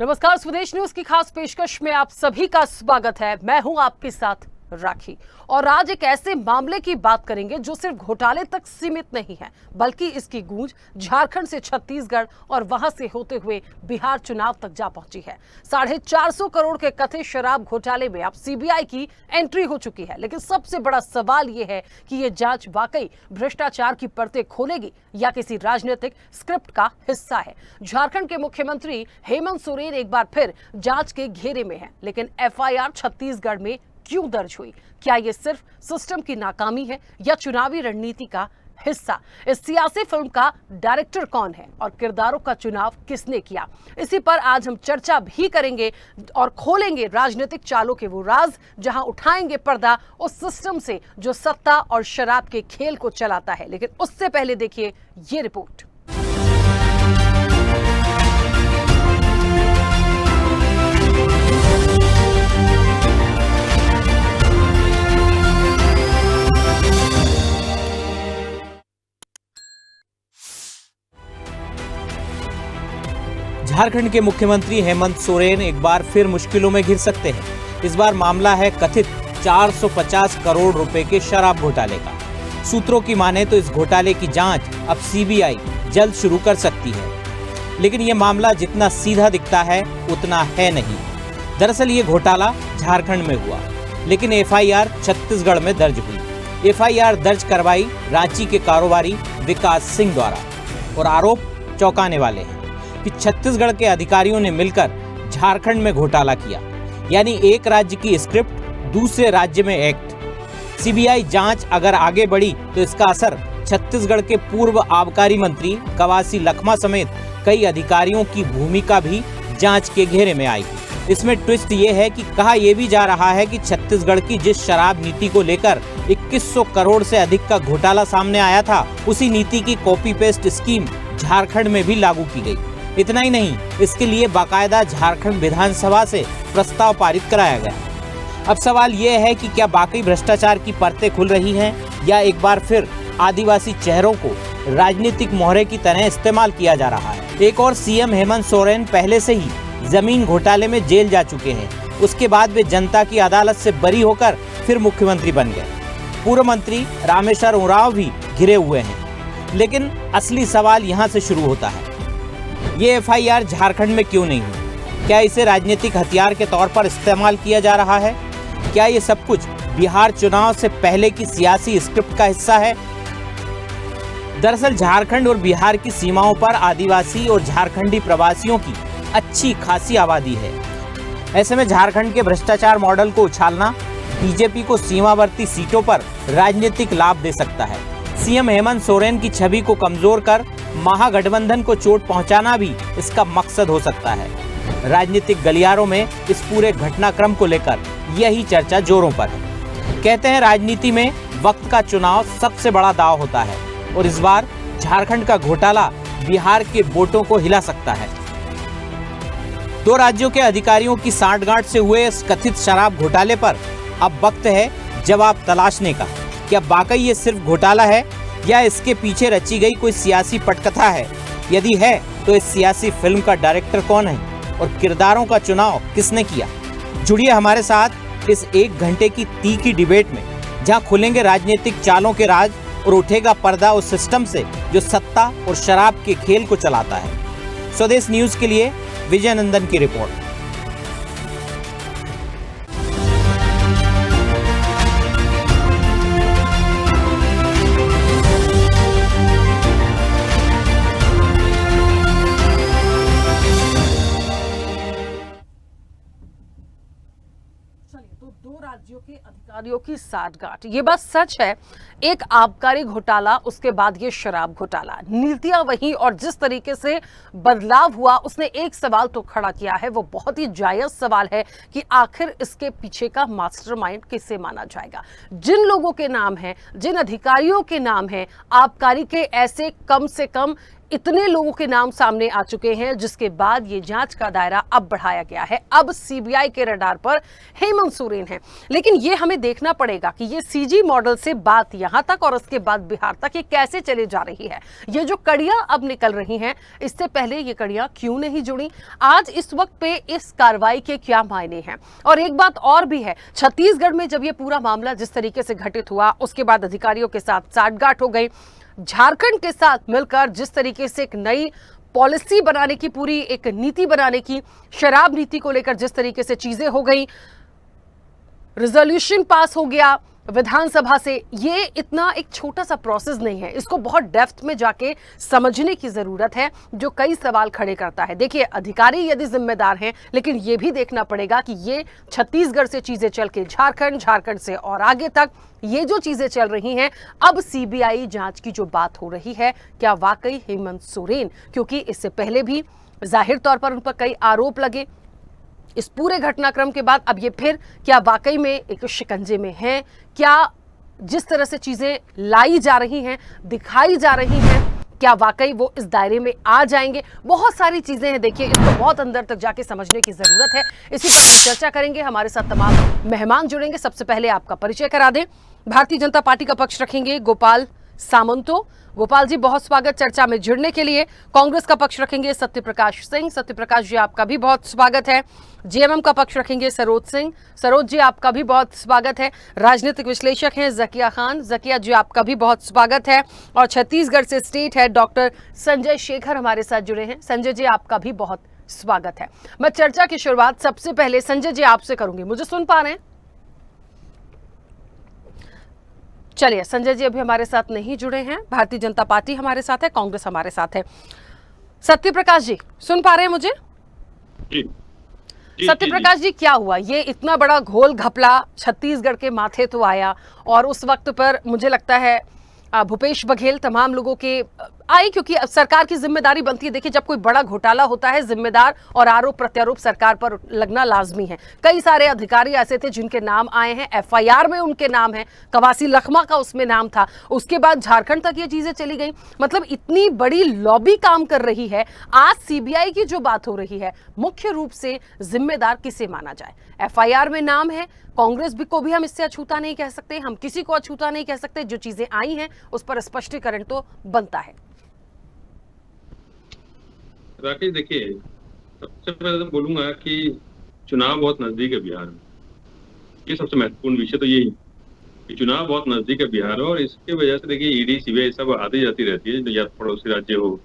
नमस्कार, स्वदेश न्यूज की खास पेशकश में आप सभी का स्वागत है। मैं हूं आपके साथ राखी और आज एक ऐसे मामले की बात करेंगे जो सिर्फ घोटाले तक सीमित नहीं है, बल्कि इसकी गूंज झारखंड से छत्तीसगढ़ और वहां से होते हुए बिहार चुनाव तक जा पहुंची है। 450 करोड़ के कथित शराब घोटाले में अब सीबीआई की एंट्री हो चुकी है, लेकिन सबसे बड़ा सवाल यह है कि यह जांच वाकई भ्रष्टाचार की परतें खोलेगी या किसी राजनीतिक स्क्रिप्ट का हिस्सा है। झारखंड के मुख्यमंत्री हेमंत सोरेन एक बार फिर जांच के घेरे में है, लेकिन एफआईआर छत्तीसगढ़ में क्यों दर्ज हुई? क्या ये सिर्फ सिस्टम की नाकामी है या चुनावी रणनीति का हिस्सा? इस सियासी फिल्म का डायरेक्टर कौन है और किरदारों का चुनाव किसने किया? इसी पर आज हम चर्चा भी करेंगे और खोलेंगे राजनीतिक चालों के वो राज, जहां उठाएंगे पर्दा उस सिस्टम से जो सत्ता और शराब के खेल को चलाता है। लेकिन उससे पहले देखिए ये रिपोर्ट। झारखंड के मुख्यमंत्री हेमंत सोरेन एक बार फिर मुश्किलों में घिर सकते हैं। इस बार मामला है कथित 450 करोड़ रुपए के शराब घोटाले का। सूत्रों की माने तो इस घोटाले की जांच अब सीबीआई जल्द शुरू कर सकती है, लेकिन ये मामला जितना सीधा दिखता है उतना है नहीं। दरअसल ये घोटाला झारखंड में हुआ, लेकिन एफआईआर छत्तीसगढ़ में दर्ज हुई। एफआईआर दर्ज करवाई रांची के कारोबारी विकास सिंह द्वारा और आरोप चौंकाने वाले हैं कि छत्तीसगढ़ के अधिकारियों ने मिलकर झारखंड में घोटाला किया, यानी एक राज्य की स्क्रिप्ट दूसरे राज्य में एक्ट। सीबीआई जांच अगर आगे बढ़ी तो इसका असर छत्तीसगढ़ के पूर्व आबकारी मंत्री कवासी लखमा समेत कई अधिकारियों की भूमिका भी जांच के घेरे में आएगी। इसमें ट्विस्ट ये है कि कहा यह भी जा रहा है कि छत्तीसगढ़ की जिस शराब नीति को लेकर 2100 करोड़ से अधिक का घोटाला सामने आया था, उसी नीति की कॉपी पेस्ट स्कीम झारखंड में भी लागू की गई। इतना ही नहीं, इसके लिए बाकायदा झारखंड विधानसभा से प्रस्ताव पारित कराया गया। अब सवाल यह है कि क्या वाकई भ्रष्टाचार की परतें खुल रही हैं या एक बार फिर आदिवासी चेहरों को राजनीतिक मोहरे की तरह इस्तेमाल किया जा रहा है। एक और सीएम हेमंत सोरेन पहले से ही जमीन घोटाले में जेल जा चुके हैं। उसके बाद वे जनता की अदालत से बरी होकर फिर मुख्यमंत्री बन गए। पूर्व मंत्री रामेश्वर उरांव भी घिरे हुए हैं, लेकिन असली सवाल यहाँ से शुरू होता है, ये एफआईआर झारखंड में क्यों नहीं हुई? क्या इसे राजनीतिक हथियार के तौर पर इस्तेमाल किया जा रहा है? क्या ये सब कुछ बिहार चुनाव से पहले की सियासी स्क्रिप्ट का हिस्सा है? दरअसल झारखंड और बिहार की सीमाओं पर आदिवासी और झारखंडी प्रवासियों की अच्छी खासी आबादी है। ऐसे में झारखंड के भ्रष्टाचार मॉडल को उछालना बीजेपी को सीमावर्ती सीटों पर राजनीतिक लाभ दे सकता है। सीएम हेमंत सोरेन की छवि को कमजोर कर महागठबंधन को चोट पहुंचाना भी इसका मकसद हो सकता है। राजनीतिक गलियारों में इस पूरे घटनाक्रम को लेकर यही चर्चा जोरों पर है। कहते हैं राजनीति में वक्त का चुनाव सबसे बड़ा दांव होता है और इस बार झारखंड का घोटाला बिहार के वोटों को हिला सकता है। दो राज्यों के अधिकारियों की सांठगांठ से हुए इस कथित शराब घोटाले पर अब वक्त है जवाब तलाशने का। क्या वाकई ये सिर्फ घोटाला है या इसके पीछे रची गई कोई सियासी पटकथा है? यदि है तो इस सियासी फिल्म का डायरेक्टर कौन है और किरदारों का चुनाव किसने किया? जुड़िए हमारे साथ इस 1 घंटे की तीखी डिबेट में, जहां खुलेंगे राजनीतिक चालों के राज और उठेगा पर्दा उस सिस्टम से जो सत्ता और शराब के खेल को चलाता है। स्वदेश न्यूज के लिए विजय नंदन की रिपोर्ट। तो दो राज्यों के अधिकारियों की सांठगांठ, ये बात सच है। एक आबकारी घोटाला, उसके बाद ये शराब घोटाला, नीतियां वही, और जिस तरीके से बदलाव हुआ उसने एक सवाल तो खड़ा किया है। वो बहुत ही जायज सवाल है कि आखिर इसके पीछे का मास्टरमाइंड किसे माना जाएगा। जिन लोगों के नाम हैं, जिन अधिकारियों के नाम हैं, आबकारी के ऐसे कम से कम इतने लोगों के नाम सामने आ चुके हैं, जिसके बाद ये जांच का दायरा अब बढ़ाया गया है। अब सीबीआई के रडार पर हेमंत सोरेन है। लेकिन ये हमें देखना पड़ेगा कि ये सीजी मॉडल से बात यहां तक और उसके बाद बिहार तक ये कैसे चले जा रही है। ये जो कड़ियां अब निकल रही हैं, इससे पहले ये कड़ियां क्यों नहीं जुड़ी, आज इस वक्त पे इस कार्रवाई के क्या मायने हैं। और एक बात और भी है, छत्तीसगढ़ में जब ये पूरा मामला जिस तरीके से घटित हुआ, उसके बाद अधिकारियों के साथ साठगांठ हो गई। झारखंड के साथ मिलकर जिस तरीके से एक नई पॉलिसी बनाने की, पूरी एक नीति बनाने की, शराब नीति को लेकर जिस तरीके से चीजें हो गई, रिजोल्यूशन पास हो गया विधानसभा से, ये इतना एक छोटा सा प्रोसेस नहीं है। इसको बहुत डेप्थ में जाके समझने की जरूरत है, जो कई सवाल खड़े करता है। देखिए, अधिकारी यदि जिम्मेदार हैं, लेकिन ये भी देखना पड़ेगा कि ये छत्तीसगढ़ से चीजें चल के झारखंड, झारखंड से और आगे तक ये जो चीजें चल रही हैं, अब सीबीआई जांच की जो बात हो रही है, क्या वाकई हेमंत सोरेन, क्योंकि इससे पहले भी जाहिर तौर पर उन पर कई आरोप लगे, इस पूरे घटनाक्रम के बाद अब ये फिर क्या वाकई में एक शिकंजे में है? क्या जिस तरह से चीजें लाई जा रही हैं, दिखाई जा रही हैं, क्या वाकई वो इस दायरे में आ जाएंगे? बहुत सारी चीजें हैं। देखिए, इसको बहुत अंदर तक जाके समझने की जरूरत है। इसी पर चर्चा करेंगे, हमारे साथ तमाम मेहमान जुड़ेंगे। सबसे पहले आपका परिचय करा दें। भारतीय जनता पार्टी का पक्ष रखेंगे गोपाल सामंतो। गोपाल जी, बहुत स्वागत चर्चा में जुड़ने के लिए। कांग्रेस का पक्ष रखेंगे सत्यप्रकाश सिंह। सत्यप्रकाश जी, आपका भी बहुत स्वागत है। जेएमएम का पक्ष रखेंगे सरोज सिंह। सरोज जी, आपका भी बहुत स्वागत है। राजनीतिक विश्लेषक हैं जकिया खान। जकिया जी, आपका भी बहुत स्वागत है। और छत्तीसगढ़ से state head doctor Sanjay Shekhar हमारे साथ जुड़े हैं। संजय जी, आपका भी बहुत स्वागत है। मैं चर्चा की शुरुआत सबसे पहले संजय जी आपसे करूंगी। मुझे सुन पा रहे हैं? चलिए, संजय जी अभी हमारे साथ नहीं जुड़े हैं। भारतीय जनता पार्टी हमारे साथ है, कांग्रेस हमारे साथ है। सत्यप्रकाश जी, सुन पा रहे हैं मुझे? सत्यप्रकाश जी, क्या हुआ? ये इतना बड़ा घोल घपला छत्तीसगढ़ के माथे तो आया, और उस वक्त पर मुझे लगता है भूपेश बघेल तमाम लोगों के आई, क्योंकि अब सरकार की जिम्मेदारी बनती है। देखिए, जब कोई बड़ा घोटाला होता है, जिम्मेदार और आरोप प्रत्यारोप सरकार पर लगना लाजमी है। कई सारे अधिकारी ऐसे थे जिनके नाम आए हैं, एफआईआर में उनके नाम है, कवासी लखमा का उसमें नाम था। उसके बाद झारखंड तक ये चीजें चली गई। मतलब इतनी बड़ी लॉबी काम कर रही है। आज सीबीआई की जो बात हो रही है, मुख्य रूप से जिम्मेदार किसे माना जाए? एफआईआर में नाम है, कांग्रेस भी को भी हम इससे अछूता नहीं कह सकते, हम किसी को अछूता नहीं कह सकते। जो चीजें आई हैं उस पर स्पष्टीकरण तो बनता है। राकेश, देखिए, सबसे पहले तो बोलूंगा कि चुनाव बहुत नजदीक है बिहार में। ये सबसे महत्वपूर्ण विषय तो यही कि चुनाव बहुत नजदीक है बिहार में, और इसकी वजह से देखिए ईडी सीबीआई सब आती जाती रहती है, या पड़ोसी राज्य हो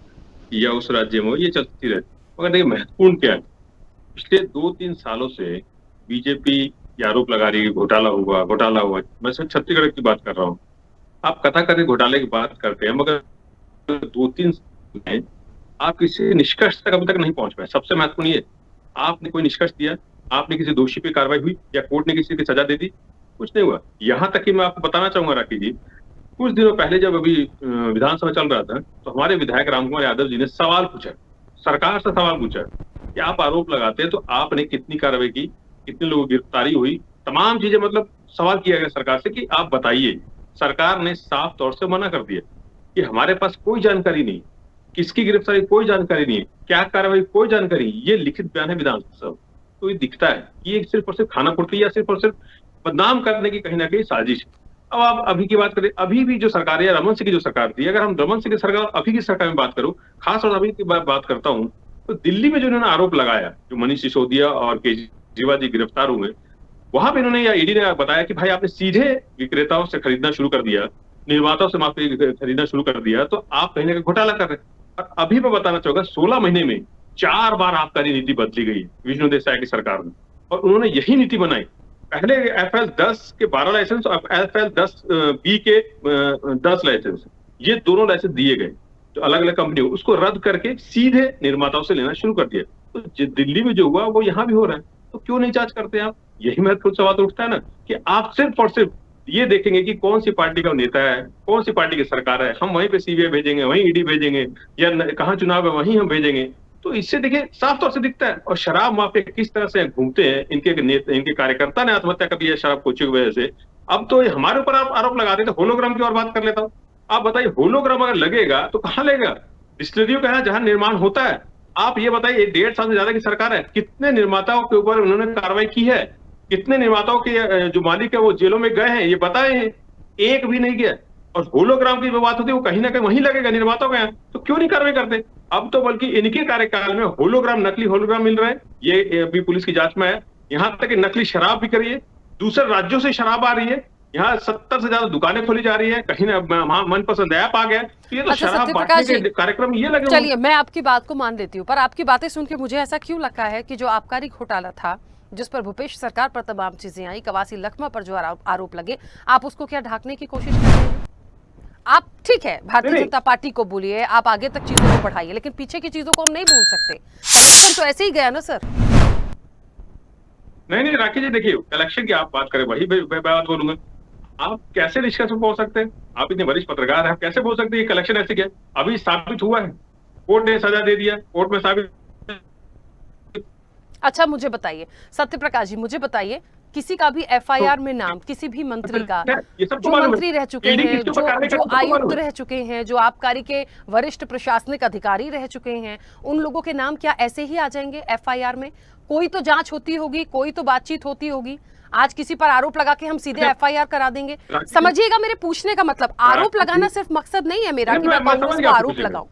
या उस राज्य में हो, ये चलती रहती है। मगर देखिए, महत्वपूर्ण क्या है, पिछले 2-3 सालों से बीजेपी ये आरोप लगा रही है घोटाला हुआ। मैं सिर्फ छत्तीसगढ़ की बात कर रहा हूँ। आप कथा करके घोटाले की बात करते हैं, मगर 2-3 में आप किसी निष्कर्ष तक अभी तक नहीं पहुंच पाए। सबसे महत्वपूर्ण ये, आपने कोई निष्कर्ष दिया, आपने किसी दोषी पे कार्रवाई हुई, या कोर्ट ने किसी की सजा दे दी? कुछ नहीं हुआ। यहाँ तक कि मैं आपको बताना चाहूंगा राकेश जी, कुछ दिनों पहले जब अभी विधानसभा चल रहा था, तो हमारे विधायक रामकुमार यादव जी ने सवाल पूछा, सरकार से सवाल पूछा कि आप आरोप लगाते हैं तो आपने कितनी कार्रवाई की, कितने लोगों की गिरफ्तारी हुई, तमाम चीजें, मतलब सवाल किया गया सरकार से कि आप बताइए। सरकार ने साफ तौर से मना कर दिया कि हमारे पास कोई जानकारी नहीं, किसकी गिरफ्तारी कोई जानकारी नहीं है, क्या कार्रवाई कोई जानकारी नहीं। ये लिखित बयान है विधानसभा। तो ये दिखता है कि ये सिर्फ और सिर्फ खानापूर्ति या सिर्फ और सिर्फ बदनाम करने की कहीं ना कहीं साजिश है। अब आप अभी की बात करें, अभी भी जो सरकार है, रमन सिंह की जो सरकार थी, अगर हम रमन सिंह की सरकार अभी की सरकार में बात करूं, खास और अभी की बात करता हूं, तो दिल्ली में जो इन्होंने आरोप लगाया, जो मनीष सिसोदिया और केजरीवाल जी गिरफ्तार हुए, वहां पे इन्होंने या ईडी ने बताया कि भाई आपने सीधे विक्रेताओं से खरीदना शुरू कर दिया, निर्माताओं से माफी खरीदना शुरू कर दिया, तो आप कहीं ना कहीं घोटाला कर रहे हैं। और अभी मैं बताना चाहूंगा, 16 महीने में 4 बार आबकारी नीति बदली गई विष्णु देसाई की सरकार में, और उन्होंने यही नीति बनाई। पहले FL10 के 12 लाइसेंस और FL10B के 10 लाइसेंस, ये दोनों लाइसेंस दिए गए जो अलग अलग कंपनी, उसको रद्द करके सीधे निर्माताओं से लेना शुरू कर दिया। तो दिल्ली में जो हुआ वो यहाँ भी हो रहा है, तो क्यों नहीं जांच करते आप? यही महत्वपूर्ण सवाल तो उठता है ना, कि आप सिर्फ और सिर्फ ये देखेंगे कि कौन सी पार्टी का नेता है, कौन सी पार्टी की सरकार है, हम वहीं पे सीबीआई भेजेंगे, वहीं ईडी भेजेंगे, या कहाँ चुनाव है वहीं हम भेजेंगे। तो इससे देखिए साफ तौर से दिखता है। और शराब माफिया किस तरह से घूमते हैं, इनके कार्यकर्ता ने आत्महत्या कर दी है शराब कोची की वजह से। अब तो हमारे ऊपर आप आरोप लगाते थे। होलोग्राम की और बात कर लेता हूँ। आप बताइए, होलोग्राम अगर लगेगा तो कहाँ लेगा? डिस्टिलरियों का है जहां निर्माण होता है। आप ये बताइए, 1.5 साल से ज्यादा की सरकार है, कितने निर्माताओं के ऊपर उन्होंने कार्रवाई की है? कितने निर्माताओं के जो मालिक है वो जेलों में गए हैं, ये बताए हैं? एक भी नहीं गया। और होलोग्राम की जो बात होती है वो कहीं ना कहीं वहीं लगेगा निर्माताओं के यहाँ, तो क्यों नहीं कार्रवाई करते? अब तो बल्कि इनके कार्यकाल में होलोग्राम, नकली होलोग्राम मिल रहे हैं, ये अभी पुलिस की जांच में है। यहाँ तक कि नकली शराब भी करिए, दूसरे राज्यों से शराब आ रही है, यहाँ 70 से ज्यादा दुकानें खोली जा रही है, कहीं ना मनपसंद ऐप आ गया, तो ये तो अच्छा शराब सत्यप्रकाश बांटने जी, के कार्यक्रम ये लगे हुए हैं। चलिए मैं आपकी बात को मान लेती हूँ, पर आपकी बातें सुन के मुझे ऐसा क्यों लगता है कि जो आबकारी घोटाला था, जिस पर भूपेश सरकार पर तमाम चीजें आई, कवासी लखमा पर जो आरोप लगे, आप उसको क्या ढांकने की कोशिश कर रहे हैं? आप ठीक है भारतीय नहीं, जनता पार्टी को बोलिए, आप आगे तक चीजों को बढ़ाइए, लेकिन पीछे की चीजों को हम नहीं भूल सकते। तो ऐसे ही गया ना सर। नहीं राखी जी, देखिए इलेक्शन की आप बात करें, वही मैं बात बोलूंगा। आप कैसे निष्कर्ष पे पहुंच सकते हैं? आप इतने वरिष्ठ पत्रकार हैं, कैसे बोल सकते हैं कि इलेक्शन ऐसे गया? अभी साबित हुआ है, कोर्ट ने सजा दे दिया, कोर्ट में साबित। अच्छा मुझे बताइए सत्यप्रकाश जी, मुझे बताइए किसी का भी एफआईआर में नाम, किसी भी मंत्री का, ये सब तो जो मालूम है। मंत्री रह चुके ईडी हैं, किसके ऊपर कार्रवाई जो करती है, सबको आयुक्त मालूम है। रह चुके हैं, जो आबकारी के वरिष्ठ प्रशासनिक अधिकारी रह चुके हैं, उन लोगों के नाम क्या ऐसे ही आ जाएंगे एफआईआर में? कोई तो जांच होती होगी, कोई तो बातचीत होती होगी। आज किसी पर आरोप लगा के हम सीधे एफआईआर करा देंगे? समझिएगा मेरे पूछने का मतलब, आरोप लगाना सिर्फ मकसद नहीं है मेरा कि मैं कांग्रेस को आरोप लगाऊं।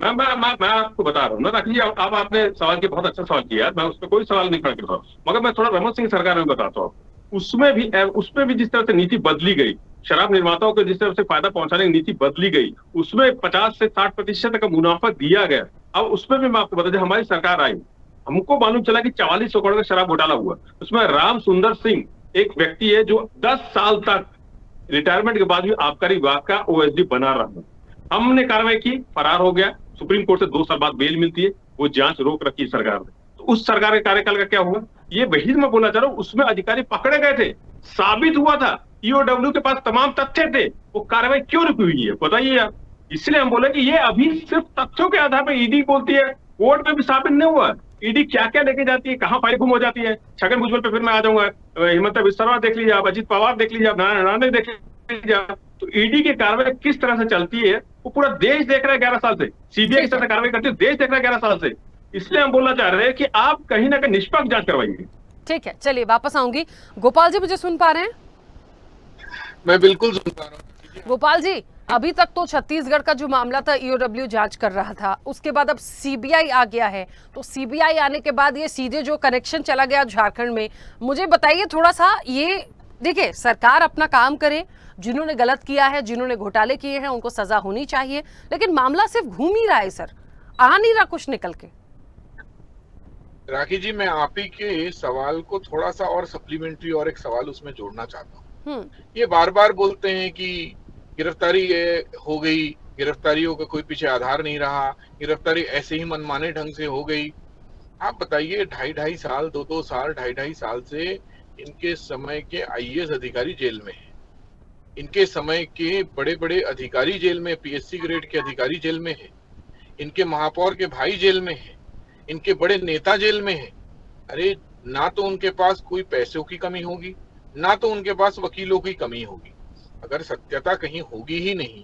मैं आपको बता रहा हूँ ना राखी जी, अब आपने सवाल किया, बहुत अच्छा सवाल किया, मैं उस पर कोई सवाल नहीं खड़ा कर रहा हूँ, मगर मैं थोड़ा रमन सिंह सरकार में बताता हूँ। उसमें भी जिस तरह से नीति बदली गई, शराब निर्माताओं को जिस तरह से फायदा पहुंचाने की नीति बदली गई, उसमें 50 से 60% का मुनाफा दिया गया। अब उसमें भी मैं आपको बता दें, हमारी सरकार आई, हमको मालूम चला कि 4400 करोड़ का शराब घोटाला हुआ। उसमें राम सुंदर सिंह एक व्यक्ति है जो 10 साल तक रिटायरमेंट के बाद भी आबकारी विभाग का ओएसडी बना रहा। हमने कार्रवाई की, फरार हो गया, सुप्रीम कोर्ट से 2 साल बाद बेल मिलती है, वो जांच रोक रखी सरकार ने। तो उस सरकार के कार्यकाल का क्या हुआ, ये वही मैं बोलना चाह रहा हूँ। उसमें अधिकारी पकड़े गए थे, साबित हुआ था, ईओडब्ल्यू के पास तमाम तथ्य थे, वो कार्रवाई क्यों रुकी हुई है बताइए आप? इसलिए हम बोले कि ये अभी सिर्फ तथ्यों के आधार पर ईडी बोलती है, कोर्ट में भी साबित नहीं हुआ। ईडी क्या क्या लेके जाती है, कहाँ फाइल गुम हो जाती है। छगन भुजबल पे फिर मैं आ जाऊंगा, हिमंत बिस्वा सर्मा देख लीजिए आप, अजित पवार देख लीजिए आप, नारायण राणे देख लीजिए आप। तो ईडी की कार्रवाई किस तरह से चलती है वो पूरा देश देख रहा है 11 साल से। सीबीआई किस तरह से कार्रवाई करती है देश देख रहा है 11 साल से। इसलिए हम बोलना चाह रहे हैं कि आप कहीं ना कहीं निष्पक्ष जांच करवाइए। ठीक है, चलिए वापस आऊंगी। गोपाल जी मुझे सुन पा रहे हैं? मैं बिल्कुल सुन पा रहा हूँ। गोपाल जी, अभी तक तो छत्तीसगढ़ का जो मामला था ईओडब्ल्यू जांच कर रहा था, उसके बाद अब सीबीआई आ गया है, तो सीबीआई आने के बाद ये सीधे जो कनेक्शन चला गया झारखंड में, मुझे बताइए थोड़ा सा। ये देखिए सरकार अपना काम करे, जिन्होंने गलत किया है, जिन्होंने घोटाले किए हैं उनको सजा होनी चाहिए, लेकिन मामला सिर्फ घूम ही रहा है सर, आ नहीं रहा कुछ निकल के। राखी जी, मैं आप ही के सवाल को थोड़ा सा और सप्लीमेंट्री और एक सवाल उसमें जोड़ना चाहता हूँ। ये बार बार बोलते हैं कि गिरफ्तारी हो गई, गिरफ्तारियों का कोई पीछे आधार नहीं रहा, गिरफ्तारी ऐसे ही मनमाने ढंग से हो गई। आप बताइए, 2.5 साल 2 साल 2.5 साल से इनके समय के आईएएस अधिकारी जेल में हैं, इनके समय के बड़े बड़े अधिकारी जेल में, पीएससी ग्रेड के अधिकारी जेल में हैं, इनके महापौर के भाई जेल में हैं, इनके बड़े नेता जेल में हैं। अरे ना तो उनके पास कोई पैसों की कमी होगी, ना तो उनके पास वकीलों की कमी होगी। अगर सत्यता कहीं होगी ही नहीं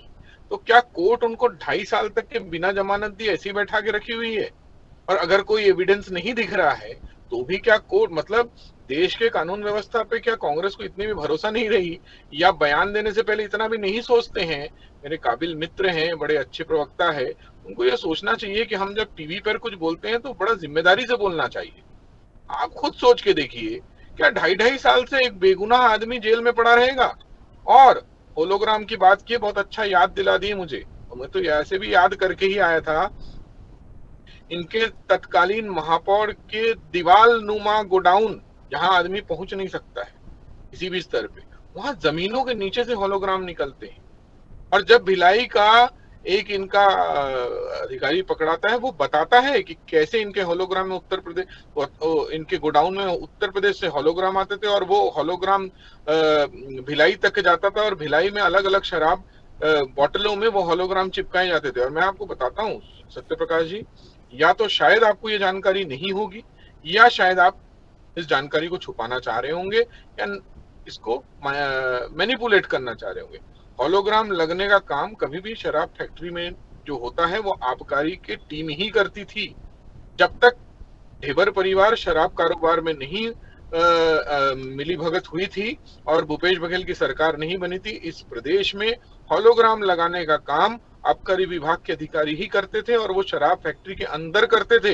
तो क्या कोर्ट उनको 2.5 साल तक के बिना जमानत दिए ऐसे ही बैठा के रखी हुई है? और अगर कोई एविडेंस नहीं दिख रहा है तो भी क्या कोर्ट, मतलब देश के कानून व्यवस्था पे क्या कांग्रेस को इतनी भी भरोसा नहीं रही, या बयान देने से पहले इतना भी नहीं सोचते हैं? मेरे काबिल मित्र हैं, बड़े अच्छे प्रवक्ता है, उनको यह सोचना चाहिए कि हम जब टीवी पर कुछ बोलते हैं तो बड़ा जिम्मेदारी से बोलना चाहिए। आप खुद सोच के देखिए, क्या 2.5 साल से एक बेगुनाह आदमी जेल में पड़ा रहेगा? और होलोग्राम की बात की, बहुत अच्छा याद दिला दी मुझे, तो मैं तो ऐसे भी याद करके ही आया था। इनके तत्कालीन महापौर के दीवाल नुमा गोडाउन, जहां आदमी पहुंच नहीं सकता है किसी भी स्तर पे, वहां जमीनों के नीचे से होलोग्राम निकलते हैं। और जब भिलाई का एक इनका अधिकारी पकड़ाता है, वो बताता है कि कैसे इनके होलोग्राम में उत्तर प्रदेश, इनके गोडाउन में उत्तर प्रदेश से होलोग्राम आते थे और वो होलोग्राम भिलाई तक जाता था और भिलाई में अलग अलग शराब बोतलों में वो होलोग्राम चिपकाए जाते थे। और मैं आपको बताता हूँ सत्यप्रकाश जी, या तो शायद आपको ये जानकारी नहीं होगी, या शायद आप इस जानकारी को छुपाना चाह रहे होंगे, या इसको मैनिपुलेट करना चाह रहे होंगे। होलोग्राम लगने का काम कभी भी शराब फैक्ट्री में जो होता है वो आबकारी की टीम ही करती थी। जब तक ढेबर परिवार शराब कारोबार में नहीं मिली भगत हुई थी और भूपेश बघेल की सरकार नहीं बनी थी, इस प्रदेश में होलोग्राम लगाने का काम आबकारी विभाग के अधिकारी ही करते थे और वो शराब फैक्ट्री के अंदर करते थे।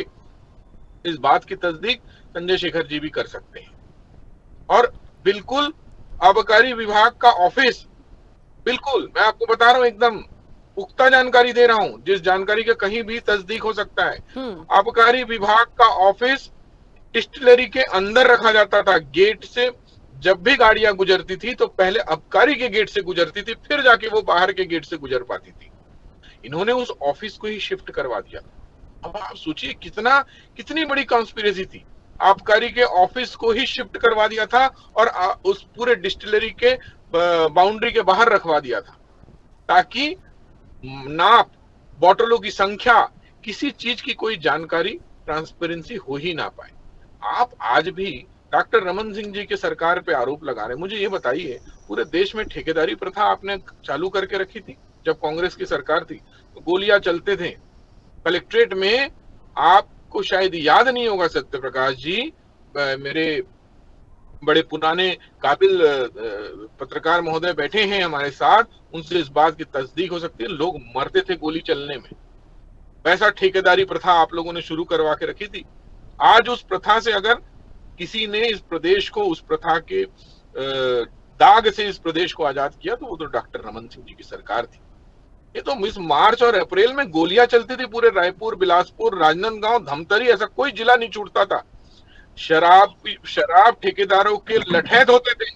इस बात की तस्दीक संजय शेखर जी भी कर सकते हैं। और बिल्कुल आबकारी विभाग का ऑफिस, बिल्कुल मैं आपको बता रहा हूं, एकदम पुख्ता जानकारी दे रहा हूं, जिस जानकारी का कहीं भी तस्दीक हो सकता है। आबकारी विभाग का ऑफिस डिस्टिलरी के अंदर रखा जाता था। गेट से जब भी गाड़ियां गुजरती थी तो पहले आबकारी के गेट से गुजरती थी, फिर जाके वो बाहर के गेट से गुजर पाती थी। इन्होंने उस ऑफिस को ही शिफ्ट करवा दिया। अब आप सोचिए कितनी बड़ी कॉन्स्पिरेसी थी। आबकारी के ऑफिस को ही शिफ्ट करवा दिया था और उस पूरे डिस्टिलरी के बाउंड्री के बाहर रखवा दिया था, ताकि नाप, बोतलों की संख्या, किसी चीज की कोई जानकारी, ट्रांसपेरेंसी हो ही ना पाए। आप आज भी डॉक्टर रमन सिंह जी के सरकार पे आरोप लगा रहे हैं। मुझे ये बताइए, पूरे देश में ठेकेदारी प्रथा आपने चालू करके रखी थी जब कांग्रेस की सरकार थी, तो गोलियां चलते थे कलेक्ट्रेट में। आपको शायद याद नहीं होगा सत्य प्रकाश जी, मेरे बड़े पुराने काबिल पत्रकार महोदय बैठे हैं हमारे साथ, उनसे इस बात की तस्दीक हो सकती है, लोग मरते थे गोली चलने में। वैसा ठेकेदारी प्रथा आप लोगों ने शुरू करवा के रखी थी। आज उस प्रथा से अगर किसी ने इस प्रदेश को उस प्रथा के दाग से इस प्रदेश को आजाद किया तो वो तो डॉक्टर रमन सिंह जी की सरकार थी। ये तो इस मार्च और अप्रैल में गोलियां चलती थी पूरे रायपुर, बिलासपुर, राजनांदगांव, धमतरी, ऐसा कोई जिला नहीं छूटता था। शराब ठेकेदारों के लठैत होते थे।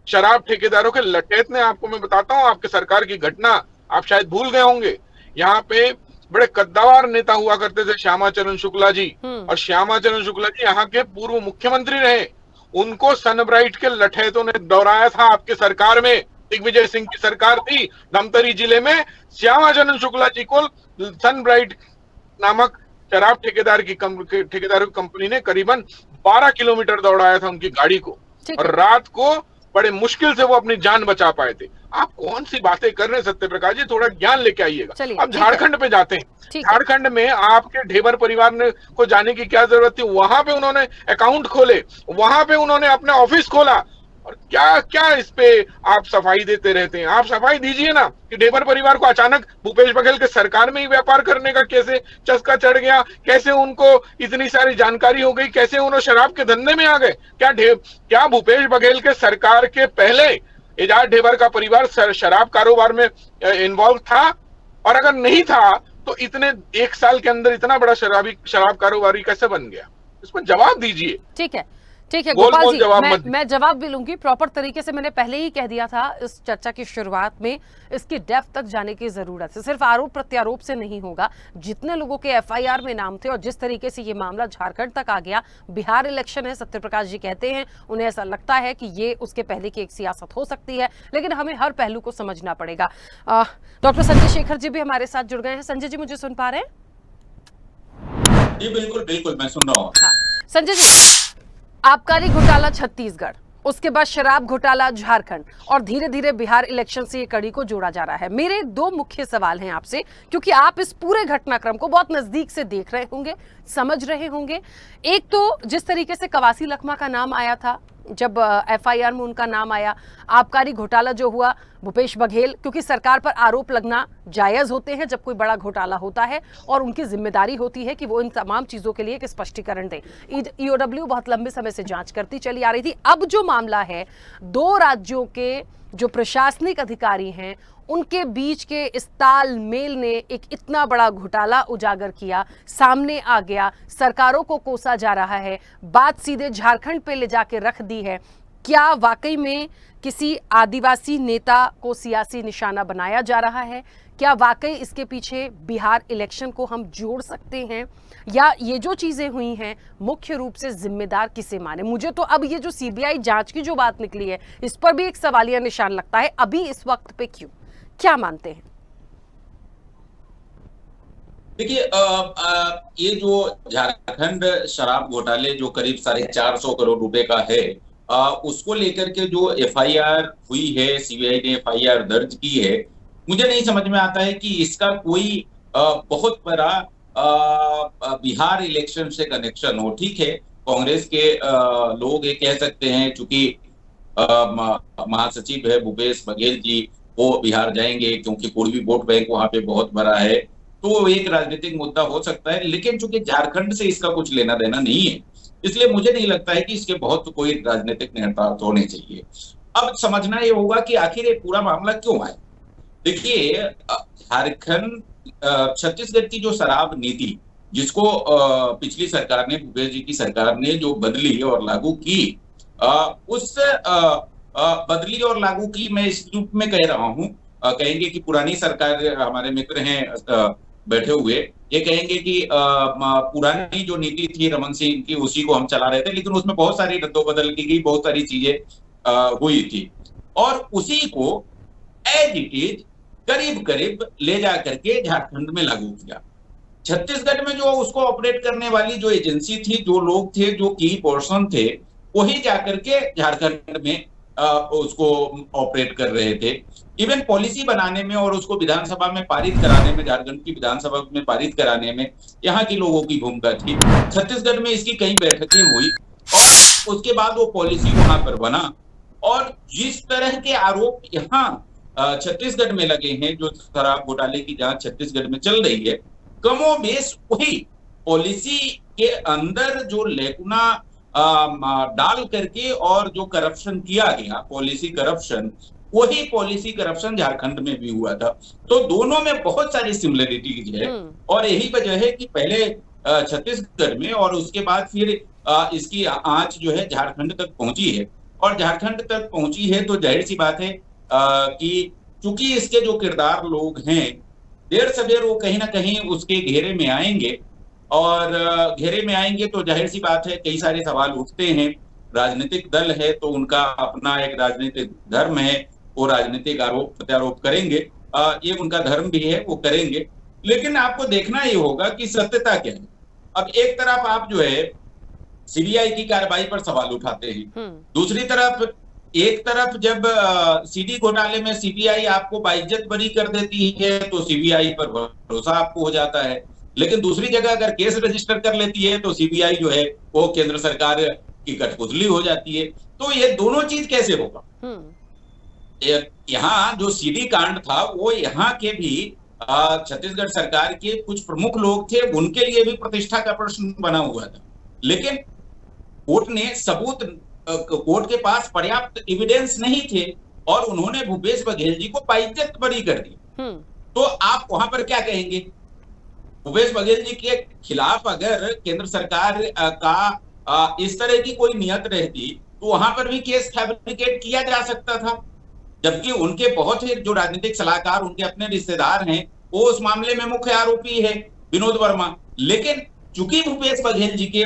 शराब ठेकेदारों के लठैत ने, आपको मैं बताता हूं आपके सरकार की घटना, आप शायद भूल गए होंगे। यहाँ पे बड़े कद्दावर नेता हुआ करते थे श्यामा चरण शुक्ला जी, और श्यामा चरण शुक्ला जी यहाँ के पूर्व मुख्यमंत्री रहे। उनको सनब्राइट के लठैतों ने दौड़ाया था आपके सरकार में। दिग्विजय सिंह की सरकार थी, धमतरी जिले में श्यामा चरण शुक्ला जी को सनब्राइट नामक शराब ठेकेदारों की कंपनी ने करीबन 12 किलोमीटर दौड़ाया था उनकी गाड़ी को, और रात को बड़े मुश्किल से वो अपनी जान बचा पाए थे। आप कौन सी बातें कर रहे हैं सत्य प्रकाश जी, थोड़ा ज्ञान लेके आइएगा। अब झारखंड पे जाते हैं। झारखंड में आपके ढेबर परिवार ने को जाने की क्या जरूरत थी? वहां पे उन्होंने अकाउंट खोले, वहां पे उन्होंने अपना ऑफिस खोला, और क्या क्या इस पे आप सफाई देते रहते हैं। आप सफाई दीजिए ना कि ढेबर परिवार को अचानक भूपेश बघेल के सरकार में ही व्यापार करने का कैसे चस्का चढ़ गया, कैसे उनको इतनी सारी जानकारी हो गई, कैसे उन्होंने शराब के धंधे में आ गए। क्या भूपेश बघेल के सरकार के पहले एजाज ढेबर का परिवार शराब कारोबार में इन्वॉल्व था? और अगर नहीं था तो इतने 1 साल के अंदर इतना बड़ा शराब कारोबारी कैसे बन गया? इस पर जवाब दीजिए। ठीक है गोपाल जी, मैं जवाब भी लूंगी प्रॉपर तरीके से। मैंने पहले ही कह दिया था इस चर्चा की शुरुआत में, इसकी डेप्थ तक जाने की जरूरत है। सिर्फ आरोप प्रत्यारोप से नहीं होगा। जितने लोगों के एफआईआर में नाम थे और जिस तरीके से ये मामला झारखंड तक आ गया, बिहार इलेक्शन है, सत्य प्रकाश जी कहते हैं, उन्हें ऐसा लगता है कि ये उसके पहले की एक सियासत हो सकती है, लेकिन हमें हर पहलू को समझना पड़ेगा। डॉक्टर संजय शेखर जी भी हमारे साथ जुड़ गए हैं। संजय जी, मुझे सुन पा रहे हैं? जी बिल्कुल मैं सुन रहा हूँ। हाँ, संजय जी, आबकारी घोटाला छत्तीसगढ़, उसके बाद शराब घोटाला झारखंड, और धीरे धीरे बिहार इलेक्शन से ये कड़ी को जोड़ा जा रहा है। मेरे 2 मुख्य सवाल हैं आपसे, क्योंकि आप इस पूरे घटनाक्रम को बहुत नजदीक से देख रहे होंगे, समझ रहे होंगे। एक तो जिस तरीके से कवासी लखमा का नाम आया था, जब एफआईआर में उनका नाम आया, आबकारी घोटाला जो हुआ, भूपेश बघेल, क्योंकि सरकार पर आरोप लगना जायज होते हैं जब कोई बड़ा घोटाला होता है, और उनकी जिम्मेदारी होती है कि वो इन तमाम चीजों के लिए एक स्पष्टीकरण दें। ईओडब्ल्यू बहुत लंबे समय से जांच करती चली आ रही थी। अब जो मामला है, 2 राज्यों के जो प्रशासनिक अधिकारी हैं उनके बीच के इस तालमेल ने एक इतना बड़ा घोटाला उजागर किया, सामने आ गया, सरकारों को कोसा जा रहा है, बात सीधे झारखंड पे ले जाके रख दी है। क्या वाकई में किसी आदिवासी नेता को सियासी निशाना बनाया जा रहा है? क्या वाकई इसके पीछे बिहार इलेक्शन को हम जोड़ सकते हैं, या ये जो चीजें हुई हैं मुख्य रूप से जिम्मेदार किसे माने? मुझे तो अब ये जो सीबीआई जांच की जो बात निकली है, इस पर भी एक सवालिया निशान लगता है। अभी इस वक्त पे क्यों, क्या मानते हैं? देखिए, ये जो झारखंड शराब घोटाले जो करीब 450 करोड़ रुपए का है, उसको लेकर के जो एफआईआर हुई है, सीबीआई ने एफआईआर दर्ज की है, मुझे नहीं समझ में आता है कि इसका कोई बहुत बड़ा बिहार इलेक्शन से कनेक्शन हो। ठीक है, कांग्रेस के लोग ये कह सकते हैं, चूंकि महासचिव है भूपेश बघेल जी, वो बिहार जाएंगे क्योंकि पूर्वी वोट बैंक वहां पे बहुत बड़ा है, तो एक राजनीतिक मुद्दा हो सकता है। लेकिन चूंकि झारखंड से इसका कुछ लेना देना नहीं है, इसलिए मुझे नहीं लगता है कि इसके बहुत कोई राजनीतिक निहितार्थ होने चाहिए। अब समझना ये होगा कि आखिर ये पूरा मामला क्यों आया। देखिए, झारखंड छत्तीसगढ़ की जो शराब नीति, जिसको पिछली सरकार ने, भूपेश जी की सरकार ने जो बदली और लागू की, उस बदली और लागू की मैं इस रूप में कह रहा हूं, कहेंगे कि पुरानी सरकार, हमारे मित्र हैं बैठे हुए, ये कहेंगे कि पुरानी जो नीति थी रमन सिंह की, उसी को हम चला रहे थे, लेकिन उसमें बहुत सारी रद्दोबदल की गई, बहुत सारी चीजें हुई थी, और उसी को एज इट इज करीब करीब ले जा करके झारखंड में लागू किया। छत्तीसगढ़ में जो उसको ऑपरेट करने वाली जो एजेंसी थी, जो लोग थे, जो की पर्सन थे, वही जाकर के झारखंड में उसको ऑपरेट कर रहे थे। इवन पॉलिसी बनाने में और उसको विधानसभा में पारित कराने में, झारखंड की विधानसभा में पारित कराने में यहाँ की लोगों की भूमिका थी। छत्तीसगढ़ में इसकी कई बैठकें हुई और उसके बाद वो पॉलिसी वहां पर बना। और जिस तरह के आरोप यहाँ छत्तीसगढ़ में लगे हैं, जो शराब घोटाले की जांच छत्तीसगढ़ में चल रही है, कमोबेश वही पॉलिसी के अंदर जो लेकुना डाल करके और जो करप्शन किया गया, पॉलिसी करप्शन, वही पॉलिसी करप्शन झारखंड में भी हुआ था। तो दोनों में बहुत सारी सिमिलरिटीज है, और यही वजह है कि पहले छत्तीसगढ़ में और उसके बाद फिर इसकी आंच जो है झारखंड तक पहुंची है। और झारखंड तक पहुंची है तो जाहिर सी बात है कि चूंकि इसके जो किरदार लोग हैं, देर सवेर वो कहीं ना कहीं उसके घेरे में आएंगे, और घेरे में आएंगे तो जाहिर सी बात है कई सारे सवाल उठते हैं। राजनीतिक दल है तो उनका अपना एक राजनीतिक धर्म है, वो राजनीतिक आरोप प्रत्यारोप करेंगे, ये उनका धर्म भी है, वो करेंगे। लेकिन आपको देखना ये होगा कि सत्यता क्या है। अब एक तरफ आप जो है सीबीआई की कार्रवाई पर सवाल उठाते हैं, दूसरी तरफ एक तरफ जब सीडी घोटाले में सीबीआई आपको बाइज्जत बरी कर देती है तो सीबीआई पर भरोसा आपको हो जाता है, लेकिन दूसरी जगह अगर केस रजिस्टर कर लेती है तो सीबीआई जो है वो केंद्र सरकार की कठपुतली हो जाती है। तो ये दोनों चीज कैसे होगा। यहाँ जो सीडी कांड था, वो यहाँ के भी छत्तीसगढ़ सरकार के कुछ प्रमुख लोग थे, उनके लिए भी प्रतिष्ठा का प्रश्न बना हुआ था। लेकिन कोर्ट ने सबूत, कोर्ट के पास पर्याप्त एविडेंस नहीं थे और उन्होंने भूपेश बघेल जी को बाइज्जत बरी कर दी। तो आप वहां पर क्या कहेंगे। भूपेश बघेल जी के खिलाफ अगर केंद्र सरकार का इस तरह की कोई नियत रहती तो वहां पर भी केस फैब्रिकेट किया जा सकता था, जबकि उनके बहुत ही जो राजनीतिक सलाहकार, उनके अपने रिश्तेदार हैं, वो उस मामले में मुख्य आरोपी है विनोद वर्मा। लेकिन चूंकि भूपेश बघेल जी के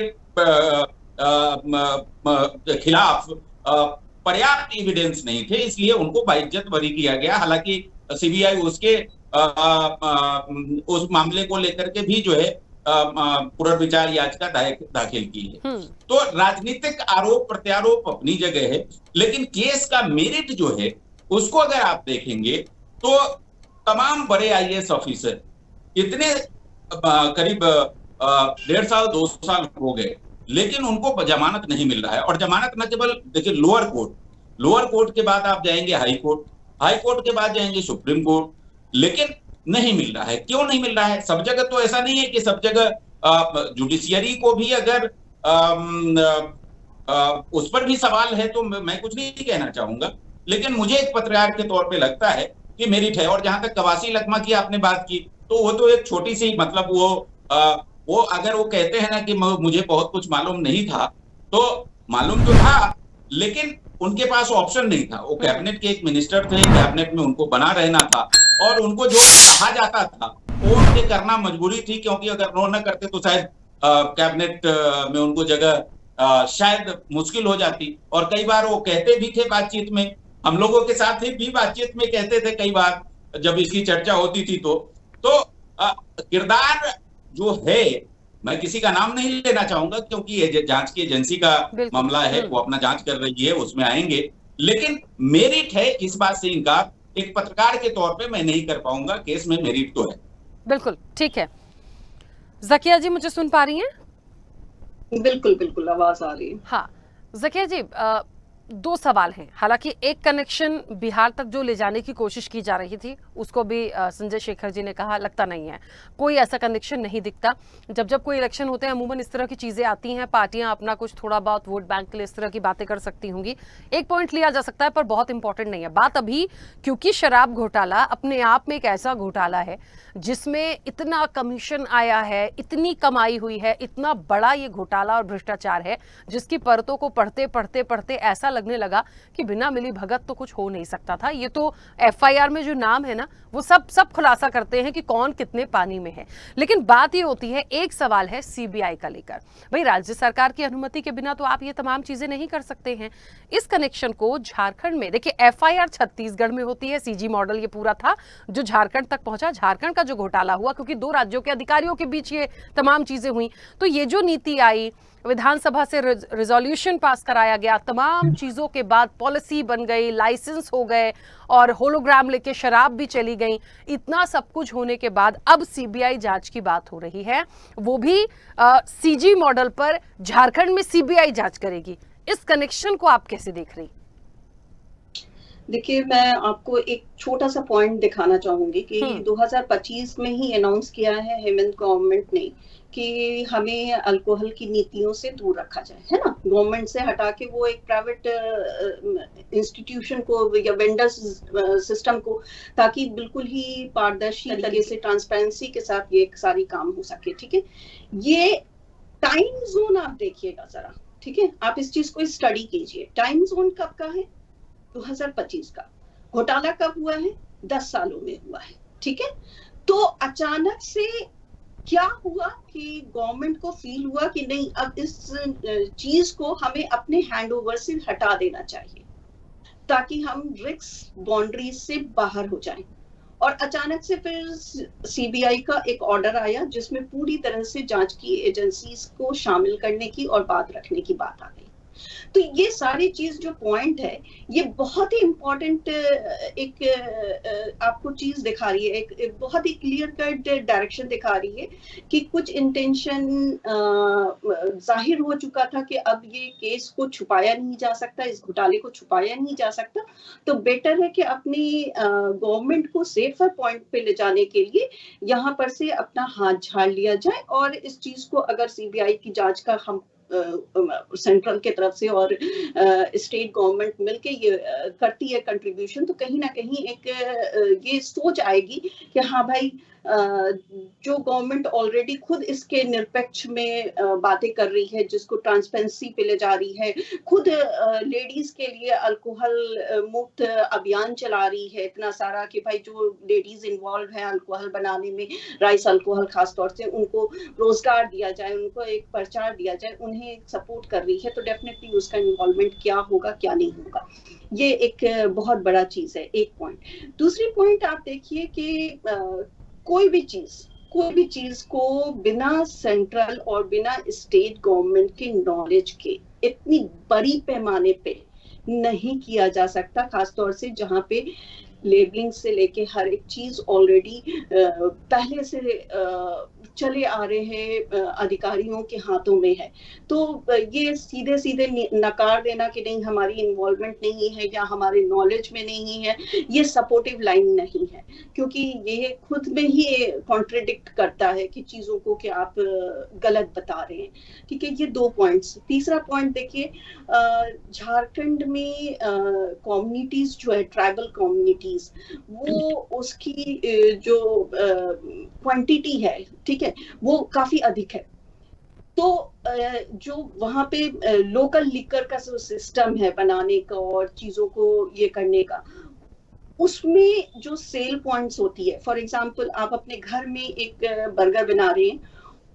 खिलाफ पर्याप्त एविडेंस नहीं थे, इसलिए उनको बाइज्जत बरी किया गया। हालांकि सीबीआई उसके उस मामले को लेकर के भी जो है पुनर्विचार याचिका दाखिल की है। तो राजनीतिक आरोप प्रत्यारोप अपनी जगह है, लेकिन केस का मेरिट जो है उसको अगर आप देखेंगे तो तमाम बड़े आईएएस ऑफिसर इतने करीब 1.5 साल 2 साल हो गए, लेकिन उनको जमानत नहीं मिल रहा है। और जमानत न केवल देखिए लोअर कोर्ट के बाद आप जाएंगे हाई कोर्ट के बाद जाएंगे सुप्रीम कोर्ट, लेकिन नहीं मिल रहा है। क्यों नहीं मिल रहा है। सब जगह तो ऐसा नहीं है कि सब जगह जुडिशियरी को भी अगर उस पर भी सवाल है तो मैं कुछ नहीं कहना चाहूंगा, लेकिन मुझे एक पत्रकार के तौर पे लगता है कि मेरिट है। और जहां तक कवासी लकमा की आपने बात की, तो वो तो एक छोटी सी, मतलब वो अगर वो कहते हैं ना कि मुझे बहुत कुछ मालूम नहीं था, तो मालूम तो था, लेकिन उनके पास ऑप्शन नहीं था। वो कैबिनेट के एक मिनिस्टर थे, कैबिनेट में उनको बना रहना था, और उनको जो कहा जाता था वो उनके करना मजबूरी थी, क्योंकि अगर वो न करते तो शायद कैबिनेट में उनको जगह शायद मुश्किल हो जाती। और कई बार वो कहते भी थे बातचीत में, हम लोगों के साथ भी बातचीत में कहते थे कई बार जब इसकी चर्चा होती थी। तो किरदार जो है, मैं किसी का नाम नहीं लेना चाहूंगा क्योंकि ये जांच की एजेंसी का मामला है, वो अपना जांच कर रही है, उसमें आएंगे। लेकिन मेरिट है, इस बात से इनकार एक पत्रकार के तौर पे मैं नहीं कर पाऊंगा। केस में मेरिट तो है। बिल्कुल ठीक है। ज़किया जी मुझे सुन पा रही हैं? बिल्कुल बिल्कुल आवाज आ रही है। हाँ ज़किया जी, दो सवाल हैं। हालांकि एक कनेक्शन बिहार तक जो ले जाने की कोशिश की जा रही थी उसको भी संजय शेखर जी ने कहा लगता नहीं है, कोई ऐसा कनेक्शन नहीं दिखता। जब जब कोई इलेक्शन होते हैं अमूमन इस तरह की चीजें आती हैं, पार्टियां अपना कुछ थोड़ा बहुत वोट बैंक के लिए इस तरह की बातें कर सकती होंगी। एक पॉइंट लिया जा सकता है पर बहुत इंपॉर्टेंट नहीं है बात अभी, क्योंकि शराब घोटाला अपने आप में एक ऐसा घोटाला है जिसमें इतना कमीशन आया है, इतनी कमाई हुई है, इतना बड़ा ये घोटाला और भ्रष्टाचार है जिसकी परतों को पढ़ते पढ़ते पढ़ते ऐसा लगने लगा कि बिना मिली भगत तो कुछ हो नहीं सकता था। ये तो एफआईआर में जो नाम है ना वो सब खुलासा करते हैं कि कौन कितने पानी में है। लेकिन बात ये होती है, एक सवाल है सीबीआई का लेकर। भाई राज्य सरकार की अनुमति के बिना तो आप ये तमाम चीजें नहीं कर सकते हैं। इस कनेक्शन को झारखंड में देखिए, एफआईआर छत्तीसगढ़ में होती है, सीजी मॉडल ये पूरा था जो झारखंड तक पहुंचा। झारखंड का जो घोटाला हुआ क्योंकि दो राज्यों के अधिकारियों के बीच ये तमाम चीजें हुई, तो ये जो नीति आई, विधानसभा से रिजोल्यूशन पास कराया गया, तमाम चीजों के बाद पॉलिसी बन गई, लाइसेंस हो गए और होलोग्राम लेके शराब भी चली गई। इतना सब कुछ होने के बाद अब सीबीआई जांच की बात हो रही है, वो भी सीजी मॉडल पर झारखंड में सीबीआई जांच करेगी। इस कनेक्शन को आप कैसे देख रही? देखिए, मैं आपको एक छोटा सा पॉइंट दिखाना चाहूंगी कि 2025 में ही अनाउंस किया है हेमंत गवर्नमेंट ने कि हमें अल्कोहल की नीतियों से दूर रखा जाए, है ना। गवर्नमेंट से हटा के वो एक प्राइवेट इंस्टीट्यूशन को या वेंडर्स सिस्टम को, ताकि बिल्कुल ही पारदर्शी तरीके से ट्रांसपेरेंसी के साथ ये सारी काम हो सके। ठीक है, ये टाइम जोन आप देखिएगा जरा, ठीक है, आप इस चीज को स्टडी कीजिए। टाइम जोन कब का है? 2025 का। घोटाला कब हुआ है? 10 सालों में हुआ है। ठीक है, तो अचानक से क्या हुआ कि गवर्नमेंट को फील हुआ कि नहीं, अब इस चीज को हमें अपने हैंडओवर से हटा देना चाहिए ताकि हम रिस्क बाउंड्रीज से बाहर हो जाएं। और अचानक से फिर सीबीआई का एक ऑर्डर आया जिसमें पूरी तरह से जांच की एजेंसीज को शामिल करने की और बात रखने की बात आ गई। तो ये सारी चीज जो पॉइंट है, ये बहुत ही इंपॉर्टेंट एक आपको चीज दिखा रही है, एक बहुत ही क्लियर कट डायरेक्शन दिखा रही है कि कुछ इंटेंशन जाहिर हो चुका था कि अब ये केस को छुपाया नहीं जा सकता, इस घोटाले को छुपाया नहीं जा सकता। तो बेटर है कि अपनी गवर्नमेंट को सेफर पॉइंट पे ले जाने के लिए यहाँ पर से अपना हाथ झाड़ लिया जाए और इस चीज को अगर सीबीआई की जांच का हम सेंट्रल के तरफ से और स्टेट गवर्नमेंट मिलके ये करती है कंट्रीब्यूशन, तो कहीं ना कहीं एक ये सोच आएगी कि हाँ भाई, जो गवर्नमेंट ऑलरेडी खुद इसके निरपेक्ष में बातें कर रही है, जिसको ट्रांसपेरेंसी पे ले जा रही है, खुद लेडीज के लिए अल्कोहल मुक्त अभियान चला रही है इतना सारा कि भाई जो लेडीज इन्वॉल्व है अल्कोहल बनाने में, राइस अल्कोहल खासतौर से, उनको रोजगार दिया जाए, उनको एक प्रचार दिया जाए, उन्हें सपोर्ट कर रही है। तो डेफिनेटली उसका इन्वॉल्वमेंट क्या होगा क्या नहीं होगा, ये एक बहुत बड़ा चीज है। एक पॉइंट। दूसरी पॉइंट आप देखिए कि कोई भी चीज को बिना सेंट्रल और बिना स्टेट गवर्नमेंट के नॉलेज के इतनी बड़ी पैमाने पे नहीं किया जा सकता, खासतौर से जहाँ पे लेबलिंग से लेके हर एक चीज ऑलरेडी पहले से चले आ रहे हैं अधिकारियों के हाथों में है। तो ये सीधे सीधे नकार देना कि नहीं हमारी इन्वॉल्वमेंट नहीं है या हमारे नॉलेज में नहीं है, ये सपोर्टिव लाइन नहीं है, क्योंकि ये खुद में ही कॉन्ट्रडिक्ट करता है कि चीजों को कि आप गलत बता रहे हैं। ठीक है, ये दो पॉइंट्स। तीसरा पॉइंट देखिए, झारखंड में कम्युनिटीज जो है, ट्राइबल कम्युनिटीज, वो उसकी जो क्वांटिटी है, ठीक है, वो काफी अधिक है। तो जो वहां पे लोकल लिकर का जो सिस्टम है बनाने का और चीजों को ये करने का, उसमें जो सेल पॉइंट्स होती है, फॉर एग्जांपल आप अपने घर में एक बर्गर बना रहे हैं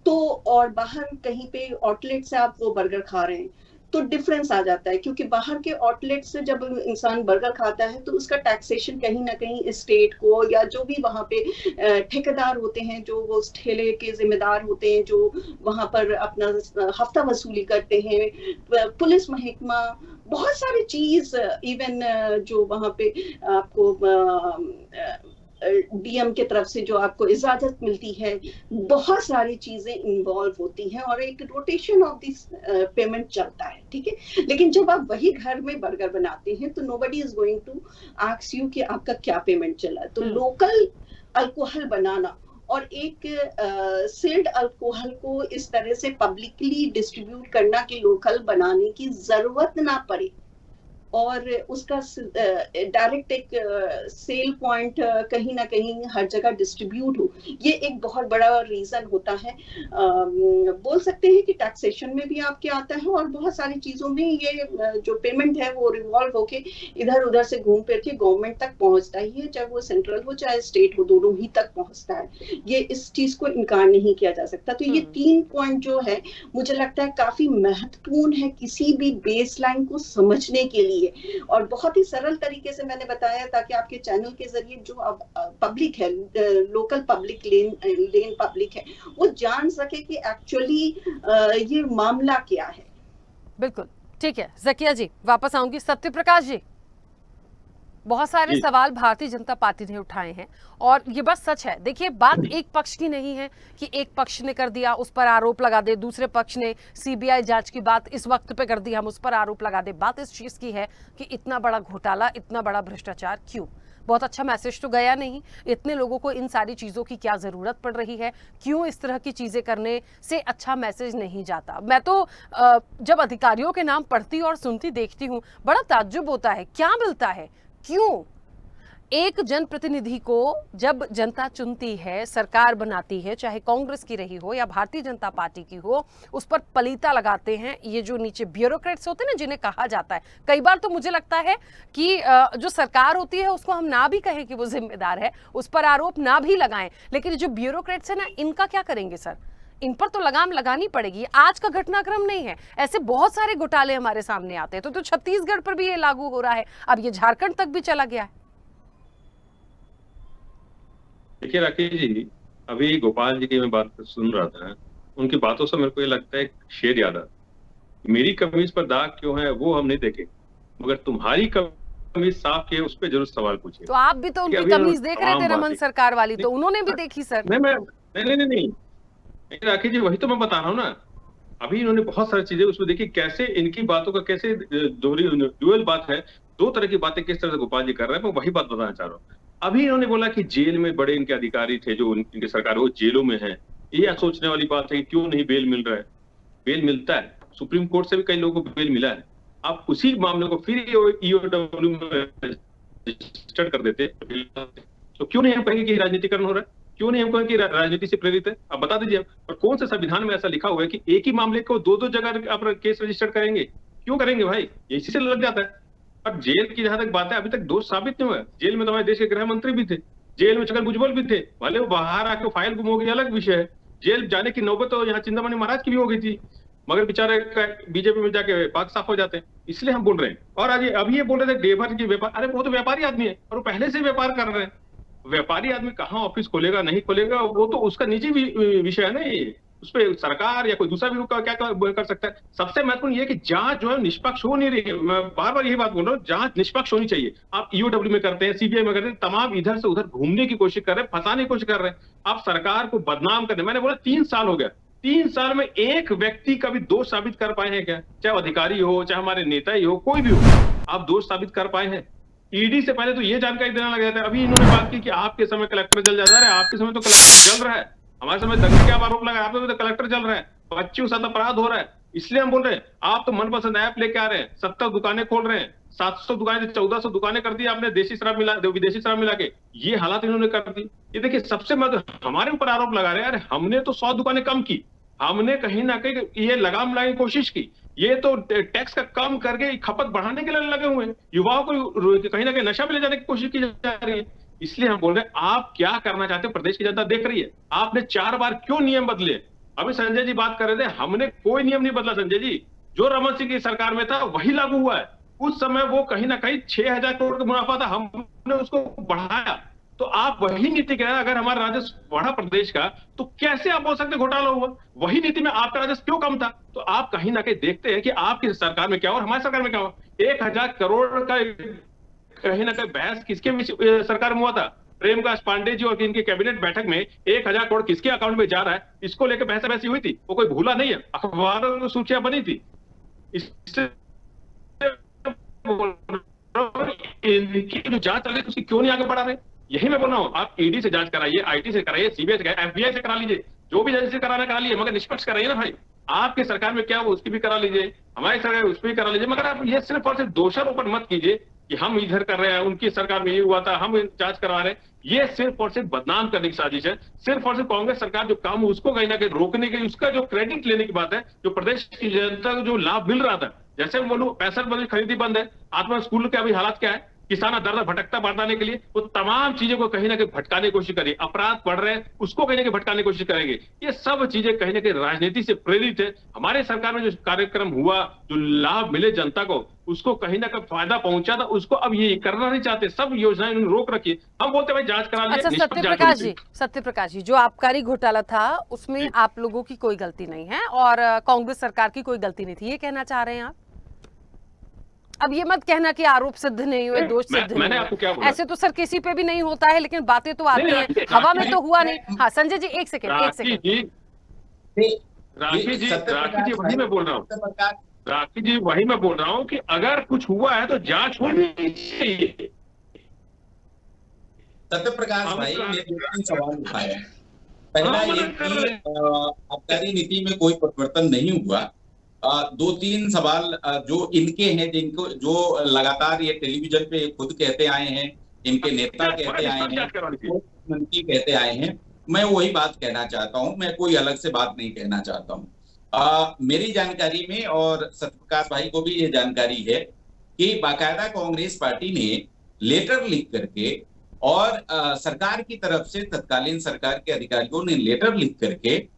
तो और बाहर कहीं पे आउटलेट से आप वो बर्गर खा रहे हैं, तो डिफरेंस आ जाता है, क्योंकि बाहर के आउटलेट से जब इंसान बर्गर खाता है तो उसका टैक्सेशन कहीं ना कहीं स्टेट को या जो भी वहाँ पे ठेकेदार होते हैं, जो वो उस ठेले के जिम्मेदार होते हैं, जो वहाँ पर अपना हफ्ता वसूली करते हैं, पुलिस महकमा, बहुत सारी चीज, इवन जो वहाँ पे आपको डीएम के तरफ से जो आपको इजाजत मिलती है, बहुत सारी चीजें इन्वॉल्व होती हैं और एक रोटेशन ऑफ दिस पेमेंट चलता है, ठीक है। लेकिन जब आप वही घर में बर्गर बनाते हैं तो nobody is going to ask you कि आपका क्या पेमेंट चला। तो लोकल अल्कोहल बनाना और एक सेल्ड अल्कोहल को इस तरह से पब्लिकली डिस्ट्रीब्यूट करना कि लोकल बनाने की जरूरत ना पड़े और उसका डायरेक्ट एक सेल पॉइंट कहीं ना कहीं हर जगह डिस्ट्रीब्यूट हो, ये एक बहुत बड़ा रीजन होता है। बोल सकते हैं कि टैक्सेशन में भी आपके आता है और बहुत सारी चीजों में ये जो पेमेंट है वो रिवॉल्व होके इधर उधर से घूम फिर के गवर्नमेंट तक पहुंचता ही है, चाहे वो सेंट्रल हो चाहे स्टेट हो, दोनों ही तक पहुंचता है। ये इस चीज को इनकार नहीं किया जा सकता। तो ये 3 पॉइंट जो है मुझे लगता है काफी महत्वपूर्ण है किसी भी बेस लाइन को समझने के लिए, और बहुत ही सरल तरीके से मैंने बताया ताकि आपके चैनल के जरिए जो अब पब्लिक है, लोकल पब्लिक, लेन पब्लिक है, वो जान सके कि एक्चुअली ये मामला क्या है। बिल्कुल ठीक है ज़किया जी, वापस आऊंगी। सत्य प्रकाश जी, बहुत सारे सवाल भारतीय जनता पार्टी ने उठाए हैं और ये बस सच है। देखिए, बात एक पक्ष की नहीं है कि एक पक्ष ने कर दिया उस पर आरोप लगा दे, दूसरे पक्ष ने सीबीआई जांच की बात इस वक्त पे कर दी हम उस पर आरोप लगा दे। बात इस चीज की है कि इतना बड़ा घोटाला, इतना बड़ा भ्रष्टाचार क्यों? बहुत अच्छा मैसेज तो गया नहीं। इतने लोगों को इन सारी चीजों की क्या जरूरत पड़ रही है? क्यों इस तरह की चीजें करने से अच्छा मैसेज नहीं जाता? मैं तो जब अधिकारियों के नाम पढ़ती और सुनती देखती हूँ बड़ा ताज्जुब होता है। क्या मिलता है? क्यों एक जनप्रतिनिधि को जब जनता चुनती है, सरकार बनाती है, चाहे कांग्रेस की रही हो या भारतीय जनता पार्टी की हो, उस पर पलीता लगाते हैं ये जो नीचे ब्यूरोक्रेट्स होते हैं ना, जिन्हें कहा जाता है। कई बार तो मुझे लगता है कि जो सरकार होती है उसको हम ना भी कहें कि वो जिम्मेदार है, उस पर आरोप ना भी लगाएं, लेकिन जो ब्यूरोक्रेट्स है ना, इनका क्या करेंगे सर? इन पर तो लगाम लगानी पड़ेगी। आज का घटनाक्रम नहीं है, ऐसे बहुत सारे घोटाले हमारे सामने आते हैं। तो छत्तीसगढ़ पर भी ये लागू हो रहा है, अब ये झारखंड तक भी चला गया है। देखिए राकेश जी, अभी गोपाल जी की मैं बात सुन रहा था, उनकी बातों से मेरे को ये लगता है एक शेर याद आता, मेरी कमीज पर दाग क्यों है वो हम नहीं देखे, मगर तुम्हारी कमीज साफ की है उस पर जरूर सवाल पूछिए। तो आप भी तो उनकी कमीज देख रहे थे रमन सरकार वाली, तो उन्होंने भी देखी सर। नहीं राकेश जी, वही तो मैं बता रहा हूँ ना। अभी इन्होंने बहुत सारी चीजें उसमें देखी, कैसे इनकी बातों का कैसे ड्यूअल बात है, 2 तरह की बातें किस तरह से गोपाल जी कर रहे हैं, मैं वही बात बताना चाह रहा हूँ। अभी इन्होंने बोला कि जेल में बड़े इनके अधिकारी थे जो इनके सरकार वो जेलों में है। ये सोचने वाली बात है कि क्यों नहीं बेल मिल रहा है। बेल मिलता है, सुप्रीम कोर्ट से भी कई लोगों को बेल मिला है। आप उसी मामले को फिर ईओडब्ल्यू में रजिस्टर कर देते तो क्यों नहीं हम कहेंगे कि राजनीतिकरण हो रहा है? क्यों नहीं हम कहेंगे कि राजनीति से प्रेरित है? आप बता दीजिए। और कौन से संविधान में ऐसा लिखा हुआ है कि एक ही मामले को 2-2 जगह आप केस रजिस्टर करेंगे? क्यों करेंगे भाई? इसी से लग जाता है। अब जेल की जहां तक बात है, अभी तक दोष साबित नहीं हुआ। जेल में तो हमारे देश के गृह मंत्री भी थे, जेल में छगन भुजबल भी थे, भले वो बाहर आके फाइल गुम हो गई, अलग विषय है। जेल जाने की नौबत तो यहाँ चिंतामणि महाराज की भी हो गई थी, मगर बेचारे बीजेपी में जाके पाक साफ हो जाते हैं। इसलिए हम बोल रहे हैं। और आज अभी ये बोल रहे थे डेभर की व्यापार, अरे वो तो व्यापारी आदमी है और वो पहले से व्यापार कर रहे हैं। व्यापारी आदमी कहाँ ऑफिस खोलेगा नहीं खोलेगा वो तो उसका निजी विषय है ना, ये उस पर सरकार या कोई दूसरा भी क्या कर सकता है। सबसे महत्वपूर्ण ये कि जांच जो है निष्पक्ष हो नहीं रही है। मैं बार बार यही बात बोल रहा हूँ, जांच निष्पक्ष होनी चाहिए। आप ईओडब्ल्यू में करते हैं, सीबीआई में करते हैं, तमाम इधर से उधर घूमने की कोशिश कर रहे हैं, फंसाने की कोशिश कर रहे हैं, आप सरकार को बदनाम कर रहे हैं। मैंने बोला 3 साल हो गया, 3 साल में एक व्यक्ति का भी दोष साबित कर पाए हैं क्या? चाहे अधिकारी हो, चाहे हमारे नेता ही हो, कोई भी हो, आप दोष साबित कर पाए हैं? ईडी से पहले तो ये जानकारी देना लग जाता है। अभी इन्होंने बात की कि आपके समय कलेक्टर जल जाता है, आपके समय तो कलेक्टर जल रहा है, हमारे समय दंगे के आरोप लगा, आपके समय तो कलेक्टर जल रहा है, बच्चों के साथ अपराध हो रहा है। इसलिए हम बोल रहे हैं, आप तो मनपसंद ऐप लेके आ रहे हैं, 70 दुकानें खोल रहे हैं, 700 दुकानें 1400 दुकानें कर दी आपने देशी शराब मिला, विदेशी शराब मिला के, ये हालात इन्होंने कर दी। ये देखिए, सबसे हमारे ऊपर आरोप लगा रहे हैं, अरे हमने तो 100 दुकानें कम की, हमने कहीं ना कहीं ये लगाम लगाने की कोशिश की, ये तो टैक्स का कम करके खपत बढ़ाने के लिए लगे हुए हैं, युवाओं को कहीं ना कहीं नशा में ले जाने की कोशिश की जा रही है। इसलिए हम बोल रहे हैं, आप क्या करना चाहते हैं प्रदेश की जनता देख रही है। आपने 4 बार क्यों नियम बदले? अभी संजय जी बात कर रहे थे, हमने कोई नियम नहीं बदला संजय जी, जो रमन सिंह की सरकार में था वही लागू हुआ है। उस समय वो कहीं ना कहीं 6000 करोड़ का मुनाफा था, हमने उसको बढ़ाया। तो आप वही नीति कह रहे हैं, अगर हमारा राजस्व बढ़ा प्रदेश का तो कैसे आप बोल सकते घोटाला हुआ? वही नीति में आपका राजस्व क्यों कम था? तो आप कहीं ना कहीं देखते हैं कि आपकी सरकार में क्या हुआ और हमारी सरकार में क्या हुआ। 1000 करोड़ का कहीं ना कहीं बहस किसके सरकार में हुआ था? प्रेमदास पांडे जी और इनके कैबिनेट बैठक में 1000 करोड़ किसके अकाउंट में जा रहा है, इसको लेकर बहस हुई थी, वो कोई भूला नहीं है, अखबारों में सूचियां बनी थी। इससे इनकी जो जांच चल रही है उसकी क्यों नहीं आगे बढ़ा रहे? यही मैं बोल रहा हूँ, आप ईडी से जांच कराइए, आईटी से कराइए, सीबीआई से, एफबीआई से करा लीजिए, जो भी एजेंसी कराना करा लीजिए, मगर निष्पक्ष कराइए ना भाई। आपकी सरकार में क्या वो उसकी भी करा लीजिए, हमारी सरकार उस पर भी करा लीजिए, मगर आप ये सिर्फ और सिर्फ दोषारोपण मत कीजिए कि हम इधर कर रहे हैं, उनकी सरकार में ये हुआ था, हम जांच करवा रहे हैं। ये सिर्फ और सिर्फ बदनाम करने की साजिश है। सिर्फ और सिर्फ कांग्रेस सरकार जो काम उसको कहीं ना कहीं रोकने के, उसका जो क्रेडिट लेने की बात है, जो प्रदेश की जनता को जो लाभ मिल रहा था, जैसे मैं बोलूं 65 खरीदी बंद है, आत्मा स्कूल के अभी हालात क्या है, किसान दर भटकता बढ़ाने के लिए वो तमाम चीजों को कहीं ना कहीं भटकाने की कोशिश करिए, अपराध बढ़ रहे हैं उसको कहीं ना कहीं भटकाने की कोशिश करेंगे। ये सब चीजें कहीं ना कहीं राजनीति से प्रेरित है। हमारे सरकार में जो कार्यक्रम हुआ, जो लाभ मिले जनता को, उसको कहीं ना कहीं फायदा पहुंचा था, उसको अब ये करना नहीं चाहते, सब योजनाएं उन्होंने रोक रखी है। हम बोलते भाई जांच करा लीजिए। अच्छा सत्यप्रकाश जी, जो आबकारी घोटाला था उसमें आप लोगों की कोई गलती नहीं है और कांग्रेस सरकार की कोई गलती नहीं थी, ये कहना चाह रहे हैं आप? अब ये मत कहना कि आरोप सिद्ध नहीं हुए, दोष सिद्ध नहीं हुए, ऐसे तो सर किसी पे भी नहीं होता है, लेकिन बातें तो आती हैं, हवा में तो हुआ नहीं। हाँ संजय जी एक सेकंड। राखी जी वही मैं बोल रहा हूँ, राखी जी वही मैं बोल रहा हूँ कि अगर कुछ हुआ है तो जांच होनी चाहिए। सत्यप्रकाश भाई ने 2-3 सवाल उठाया। पहला ये कि आबकारी नीति में कोई परिवर्तन नहीं हुआ। 2-3 सवाल जो इनके हैं, जिनको जो लगातार ये टेलीविजन पे खुद कहते आए हैं, इनके नेता कहते आए हैं, मंत्री कहते आए हैं, मैं वही बात कहना चाहता हूं, मैं कोई अलग से बात नहीं कहना चाहता हूं। मेरी जानकारी में और सत्यप्रकाश भाई को भी ये जानकारी है कि बाकायदा कांग्रेस पार्टी ने लेटर लिख करके और सरकार की तरफ से तत्कालीन सरकार के अधिकारियों ने लेटर लिख करके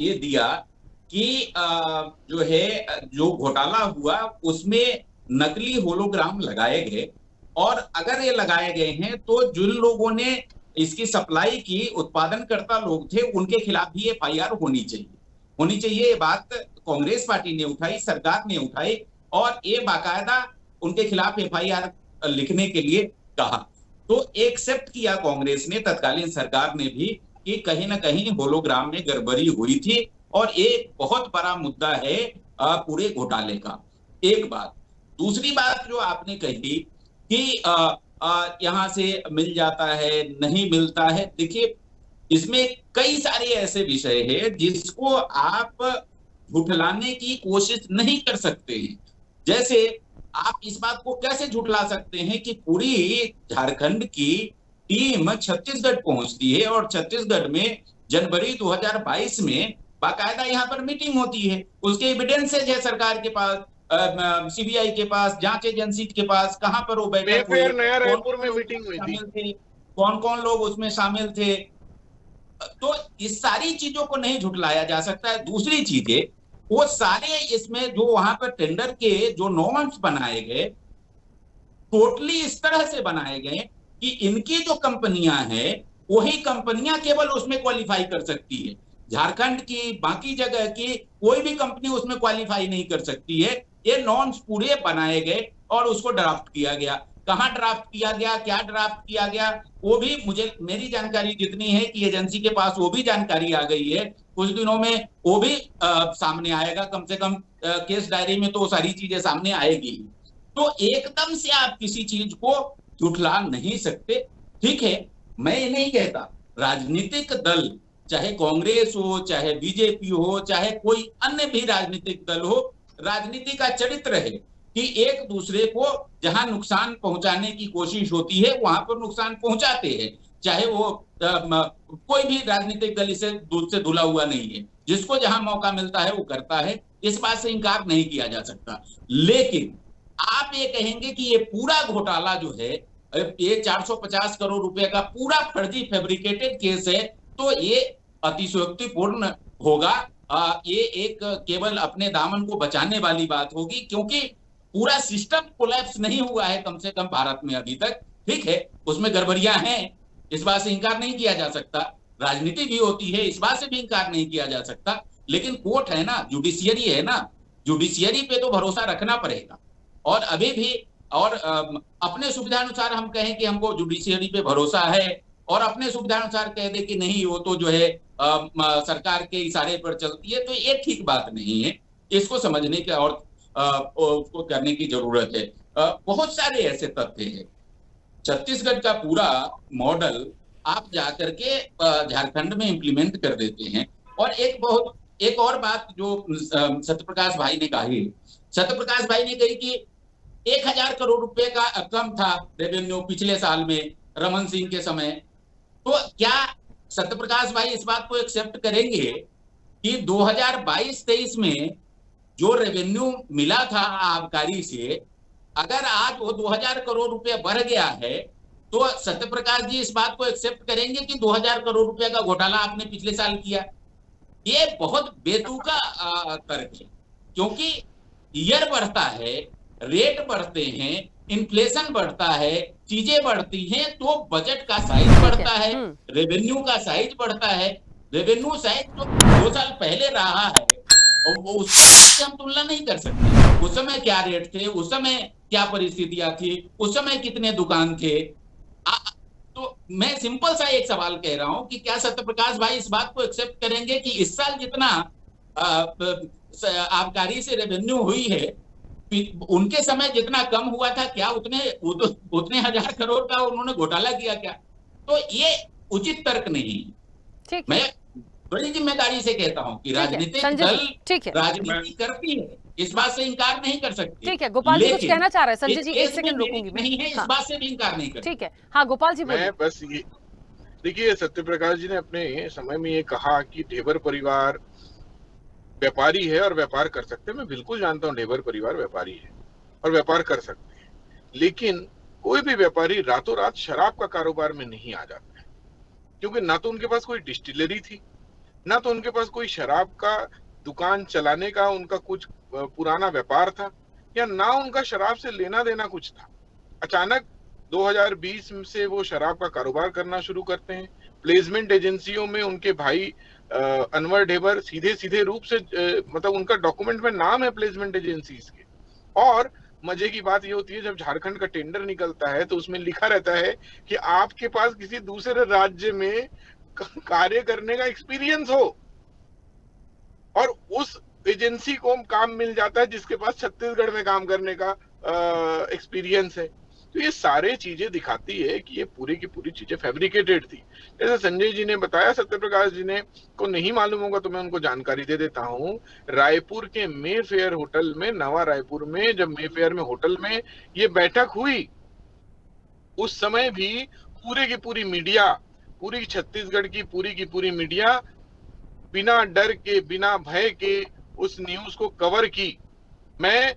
ये दिया कि जो है जो घोटाला हुआ उसमें नकली होलोग्राम लगाए गए, और अगर ये लगाए गए हैं तो जिन लोगों ने इसकी सप्लाई की, उत्पादनकर्ता लोग थे, उनके खिलाफ भी एफआईआर होनी चाहिए। ये बात कांग्रेस पार्टी ने उठाई, सरकार ने उठाई और ये बाकायदा उनके खिलाफ एफआईआर लिखने के लिए कहा। तो एक्सेप्ट किया कांग्रेस ने, तत्कालीन सरकार ने भी, कि कहीं ना कहीं होलोग्राम में गड़बड़ी हुई थी और एक बहुत बड़ा मुद्दा है पूरे घोटाले का। एक बात। दूसरी बात जो आपने कही कि यहां से मिल जाता है, नहीं मिलता है, देखिए इसमें कई सारे ऐसे विषय हैं जिसको आप झुठलाने की कोशिश नहीं कर सकते हैं। जैसे आप इस बात को कैसे झुठला सकते हैं कि पूरी झारखंड की टीम छत्तीसगढ़ पहुंचती है और छत्तीसगढ़ में जनवरी 2022 में बाकायदा यहाँ पर मीटिंग होती है, उसके एविडेंसेज है सरकार के पास, सीबीआई के पास, जांच एजेंसी के पास, कहां पर वो बैठे हुए, नया रायपुर में मीटिंग हुई थी, कौन कौन लोग उसमें शामिल थे। तो इस सारी चीजों को नहीं झुठलाया जा सकता है। दूसरी चीजें, वो सारे इसमें जो वहां पर टेंडर के जो नॉर्म्स बनाए गए, टोटली इस तरह से बनाए गए कि इनकी जो कंपनियां हैं वही कंपनियां केवल उसमें क्वालिफाई कर सकती है, झारखंड की बाकी जगह की कोई भी कंपनी उसमें क्वालिफाई नहीं कर सकती है। ये नॉर्म्स पूरे बनाए गए और उसको ड्राफ्ट किया गया। कहां ड्राफ्ट किया गया, क्या ड्राफ्ट किया गया, वो भी मेरी जानकारी जितनी है कि एजेंसी के पास वो भी जानकारी आ गई है, कुछ दिनों में वो भी सामने आएगा, कम से कम केस डायरी में तो सारी चीजें सामने आएगी। तो एकदम से आप किसी चीज को झुठला नहीं सकते। ठीक है, मैं ये नहीं कहता, राजनीतिक दल चाहे कांग्रेस हो, चाहे बीजेपी हो, चाहे कोई अन्य भी राजनीतिक दल हो, राजनीति का चरित्र है कि एक दूसरे को जहां नुकसान पहुंचाने की कोशिश होती है वहां पर नुकसान पहुंचाते हैं। चाहे वो कोई भी राजनीतिक दल इसे दूध से धुला हुआ नहीं है, जिसको जहां मौका मिलता है वो करता है, इस बात से इंकार नहीं किया जा सकता। लेकिन आप ये कहेंगे कि ये पूरा घोटाला जो है, ये 450 करोड़ रुपए का पूरा फर्जी फैब्रिकेटेड केस है, तो ये अतिशयोक्तिपूर्ण होगा। ये एक केवल अपने दामन को बचाने वाली बात होगी, क्योंकि पूरा सिस्टम कोलैप्स नहीं हुआ है कम से कम भारत में अभी तक। ठीक है, उसमें गड़बड़ियां हैं, इस बात से इंकार नहीं किया जा सकता, राजनीति भी होती है, इस बात से भी इंकार नहीं किया जा सकता। लेकिन कोर्ट है ना, जुडिशियरी है ना, जुडिशियरी पे तो भरोसा रखना पड़ेगा। और अभी भी और अपने सुविधानुसार हम कहें कि हमको जुडिशियरी पे भरोसा है और अपने सुविधानुसार कह दे कि नहीं वो तो जो है सरकार के इशारे पर चलती है, तो ये ठीक बात नहीं है। इसको समझने की और उसको करने की जरूरत है। बहुत सारे ऐसे तथ्य हैं। छत्तीसगढ़ का पूरा मॉडल आप जाकर के झारखंड में इम्प्लीमेंट कर देते हैं। और एक और बात जो सत्यप्रकाश भाई ने कही, सत्यप्रकाश भाई ने कही कि 1000 करोड़ रुपए का कम था रेवेन्यू पिछले साल में रमन सिंह के समय। तो क्या सत्यप्रकाश भाई इस बात को एक्सेप्ट करेंगे कि 2022-23 में जो रेवेन्यू मिला था आबकारी से, अगर आज वो 2000 करोड़ रुपए बढ़ गया है, तो सत्यप्रकाश जी इस बात को एक्सेप्ट करेंगे कि 2000 करोड़ रुपए का घोटाला आपने पिछले साल किया? ये बहुत बेतुका तर्क है, क्योंकि ईयर बढ़ता है, रेट बढ़ते हैं, इन्फ्लेशन बढ़ता है, चीजें बढ़ती हैं, तो बजट का साइज बढ़ता है, रेवेन्यू का साइज बढ़ता है। रेवेन्यू साइज जो 2 साल पहले रहा है और उससे हम तुलना नहीं कर सकते। उस समय क्या रेट थे, उस समय क्या परिस्थितियां थी, उस समय कितने दुकान थे। तो मैं सिंपल सा एक सवाल कह रहा हूं कि क्या सत्यप्रकाश भाई इस बात को एक्सेप्ट करेंगे कि इस साल जितना आबकारी से रेवेन्यू हुई है, उनके समय जितना कम हुआ था, क्या उतने 1000 करोड़ का उन्होंने घोटाला किया क्या? तो ये उचित तर्क नहीं है। मैं बड़ी जिम्मेदारी से कहता हूं कि राजनीतिक दल राजनीति करती है, इस बात से इनकार नहीं कर सकती। ठीक है, गोपाल जी कुछ कहना चाह रहे हैं। संजय जी एक सेकंड रोकूंगी मैं। नहीं है, इस बात से भी इनकार नहीं कर। ठीक है, हाँ गोपाल जी बोलिए। बस ये देखिए, सत्यप्रकाश जी ने अपने समय में ये कहा कि ढेबर परिवार व्यापारी है और व्यापार कर सकते हैं। मैं बिल्कुल जानता हूँ ढेबर परिवार व्यापारी है और व्यापार कर सकते हैं, लेकिन कोई भी व्यापारी रातों रात शराब का कारोबार में नहीं आ जाता है, क्योंकि ना तो उनके पास कोई डिस्टिलरी थी, ना तो उनके पास कोई शराब का दुकान चलाने का उनका कुछ पुराना व्यापार था, या ना उनका शराब से लेना देना कुछ था। अचानक 2020 से वो शराब का कारोबार करना शुरू करते हैं। प्लेसमेंट एजेंसियों में उनके भाई अनवर ढेबर सीधे रूप से मतलब उनका डॉक्यूमेंट में नाम है प्लेसमेंट एजेंसीज के। और मजे की बात ये होती है, जब झारखंड का टेंडर निकलता है तो उसमें लिखा रहता है कि आपके पास किसी दूसरे राज्य में कार्य करने का एक्सपीरियंस हो, और उस एजेंसी को काम मिल जाता है जिसके पास छत्तीसगढ़ में काम करने का एक्सपीरियंस है। तो ये सारे चीजें दिखाती है कि ये पूरी की पूरी चीजें फैब्रिकेटेड थी। जैसे संजय जी ने बताया, सत्यप्रकाश जी ने को नहीं मालूम होगा तो मैं उनको जानकारी दे देता हूँ। रायपुर के मे फेयर होटल में, नवा रायपुर में, जब मे फेयर में होटल में ये बैठक हुई, उस समय भी पूरी की पूरी मीडिया, पूरी छत्तीसगढ़ की पूरी मीडिया बिना डर के, बिना भय के उस न्यूज को कवर की। मैं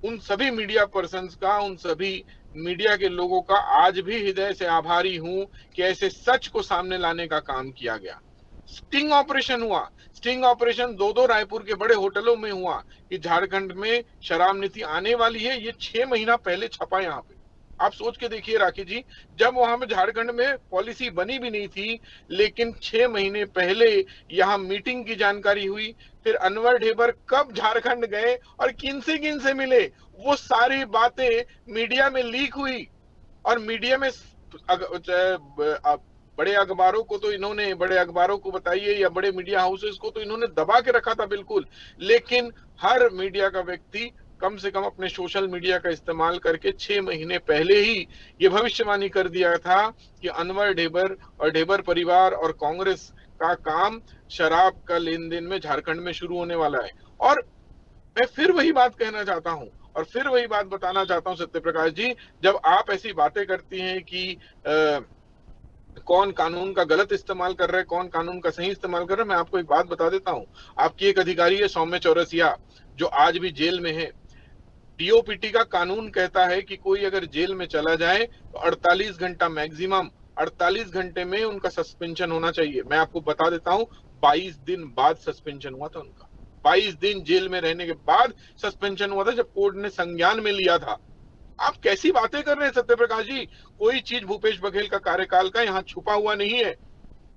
उन सभी मीडिया पर्सन्स का, उन सभी मीडिया के लोगों का आज भी हृदय से आभारी हूं कि ऐसे सच को सामने लाने का काम किया गया। स्टिंग ऑपरेशन हुआ, स्टिंग ऑपरेशन 2 रायपुर के बड़े होटलों में हुआ कि झारखंड में शराब नीति आने वाली है। ये 6 महीना पहले छपा यहाँ पे। आप सोच के देखिए राखी जी, जब वहां में झारखंड में पॉलिसी बनी भी नहीं थी, लेकिन 6 महीने पहले यहाँ मीटिंग की जानकारी हुई। फिर अनवर ढेबर कब झारखंड गए और किन से मिले, वो सारी बातें मीडिया में लीक हुई। और मीडिया में बड़े अखबारों को तो इन्होंने, बड़े अखबारों को बताइए या बड़े मीडिया हाउसेस को तो इन्होंने दबा के रखा था बिल्कुल, लेकिन हर मीडिया का व्यक्ति कम से कम अपने सोशल मीडिया का इस्तेमाल करके 6 महीने पहले ही ये भविष्यवाणी कर दिया था कि अनवर ढेबर और ढेबर परिवार और कांग्रेस का काम शराब का लेन देन में झारखंड में शुरू होने वाला है। और मैं फिर वही बात कहना चाहता हूं और फिर वही बात बताना चाहता हूं सत्यप्रकाश जी, जब आप ऐसी बातें करती हैं कि कौन कानून का गलत इस्तेमाल कर रहा है, कौन कानून का सही इस्तेमाल कर रहा है, मैं आपको एक बात बता देता हूं। आपकी एक अधिकारी है सौम्य चौरसिया, जो आज भी जेल में है। डीओपीटी का कानून कहता है कि कोई अगर जेल में चला जाए तो 48 घंटा मैक्सिमम 48 घंटे में उनका सस्पेंशन होना चाहिए। मैं आपको बता देता हूं, 22 दिन बाद सस्पेंशन हुआ था उनका। 22 दिन जेल में रहने के बाद सस्पेंशन हुआ था, जब कोर्ट ने संज्ञान में लिया था। आप कैसी बातें कर रहे हैं सत्यप्रकाश जी? कोई चीज भूपेश बघेल का कार्यकाल का यहाँ छुपा हुआ नहीं है।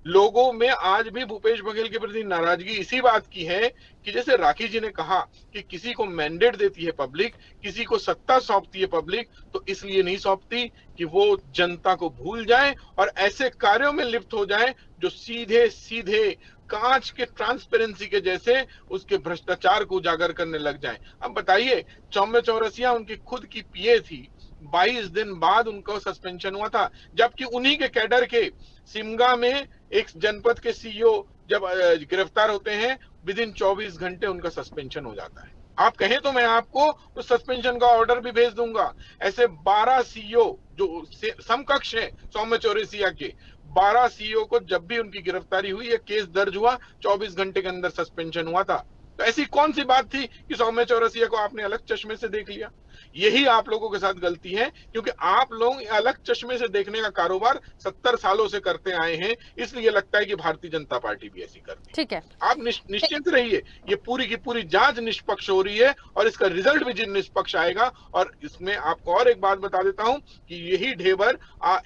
लोगों में आज भी भूपेश बघेल के प्रति नाराजगी इसी बात की है कि जैसे राखी जी ने कहा कि किसी को मैंडेट देती है पब्लिक, किसी को सत्ता सौंपती है पब्लिक, तो इसलिए नहीं सौंपती कि वो जनता को भूल जाए और ऐसे कार्यों में लिप्त हो जाए जो सीधे सीधे कांच के ट्रांसपेरेंसी के जैसे उसके भ्रष्टाचार को उजागर करने लग जाए। अब बताइए, सौम्य चौरसिया उनकी खुद की पीए थी, 22 दिन बाद उनको सस्पेंशन हुआ था, जबकि उन्हीं के कैडर के सिमगा में एक जनपद के सीईओ जब गिरफ्तार होते हैं, विद इन 24 घंटे उनका सस्पेंशन हो जाता है। आप कहें तो मैं आपको तो सस्पेंशन का ऑर्डर भी भेज दूंगा। ऐसे 12 सीईओ जो समकक्ष है सौम्य चौरसिया के, 12 सीईओ को जब भी उनकी गिरफ्तारी हुई, ये केस दर्ज हुआ, 24 घंटे के अंदर सस्पेंशन हुआ था। तो ऐसी कौन सी बात थी कि सौम्य चौरसिया को आपने अलग चश्मे से देख लिया? यही आप लोगों के साथ गलती है, क्योंकि आप लोग अलग चश्मे से देखने का कारोबार 70 सालों से करते आए हैं, इसलिए लगता है कि भारतीय जनता पार्टी भी ऐसी करती है। ठीक है, आप निश्चिंत रहिए, ये पूरी की पूरी जांच निष्पक्ष हो रही है और इसका रिजल्ट भी निष्पक्ष आएगा। और इसमें आपको और एक बात बता देता हूं कि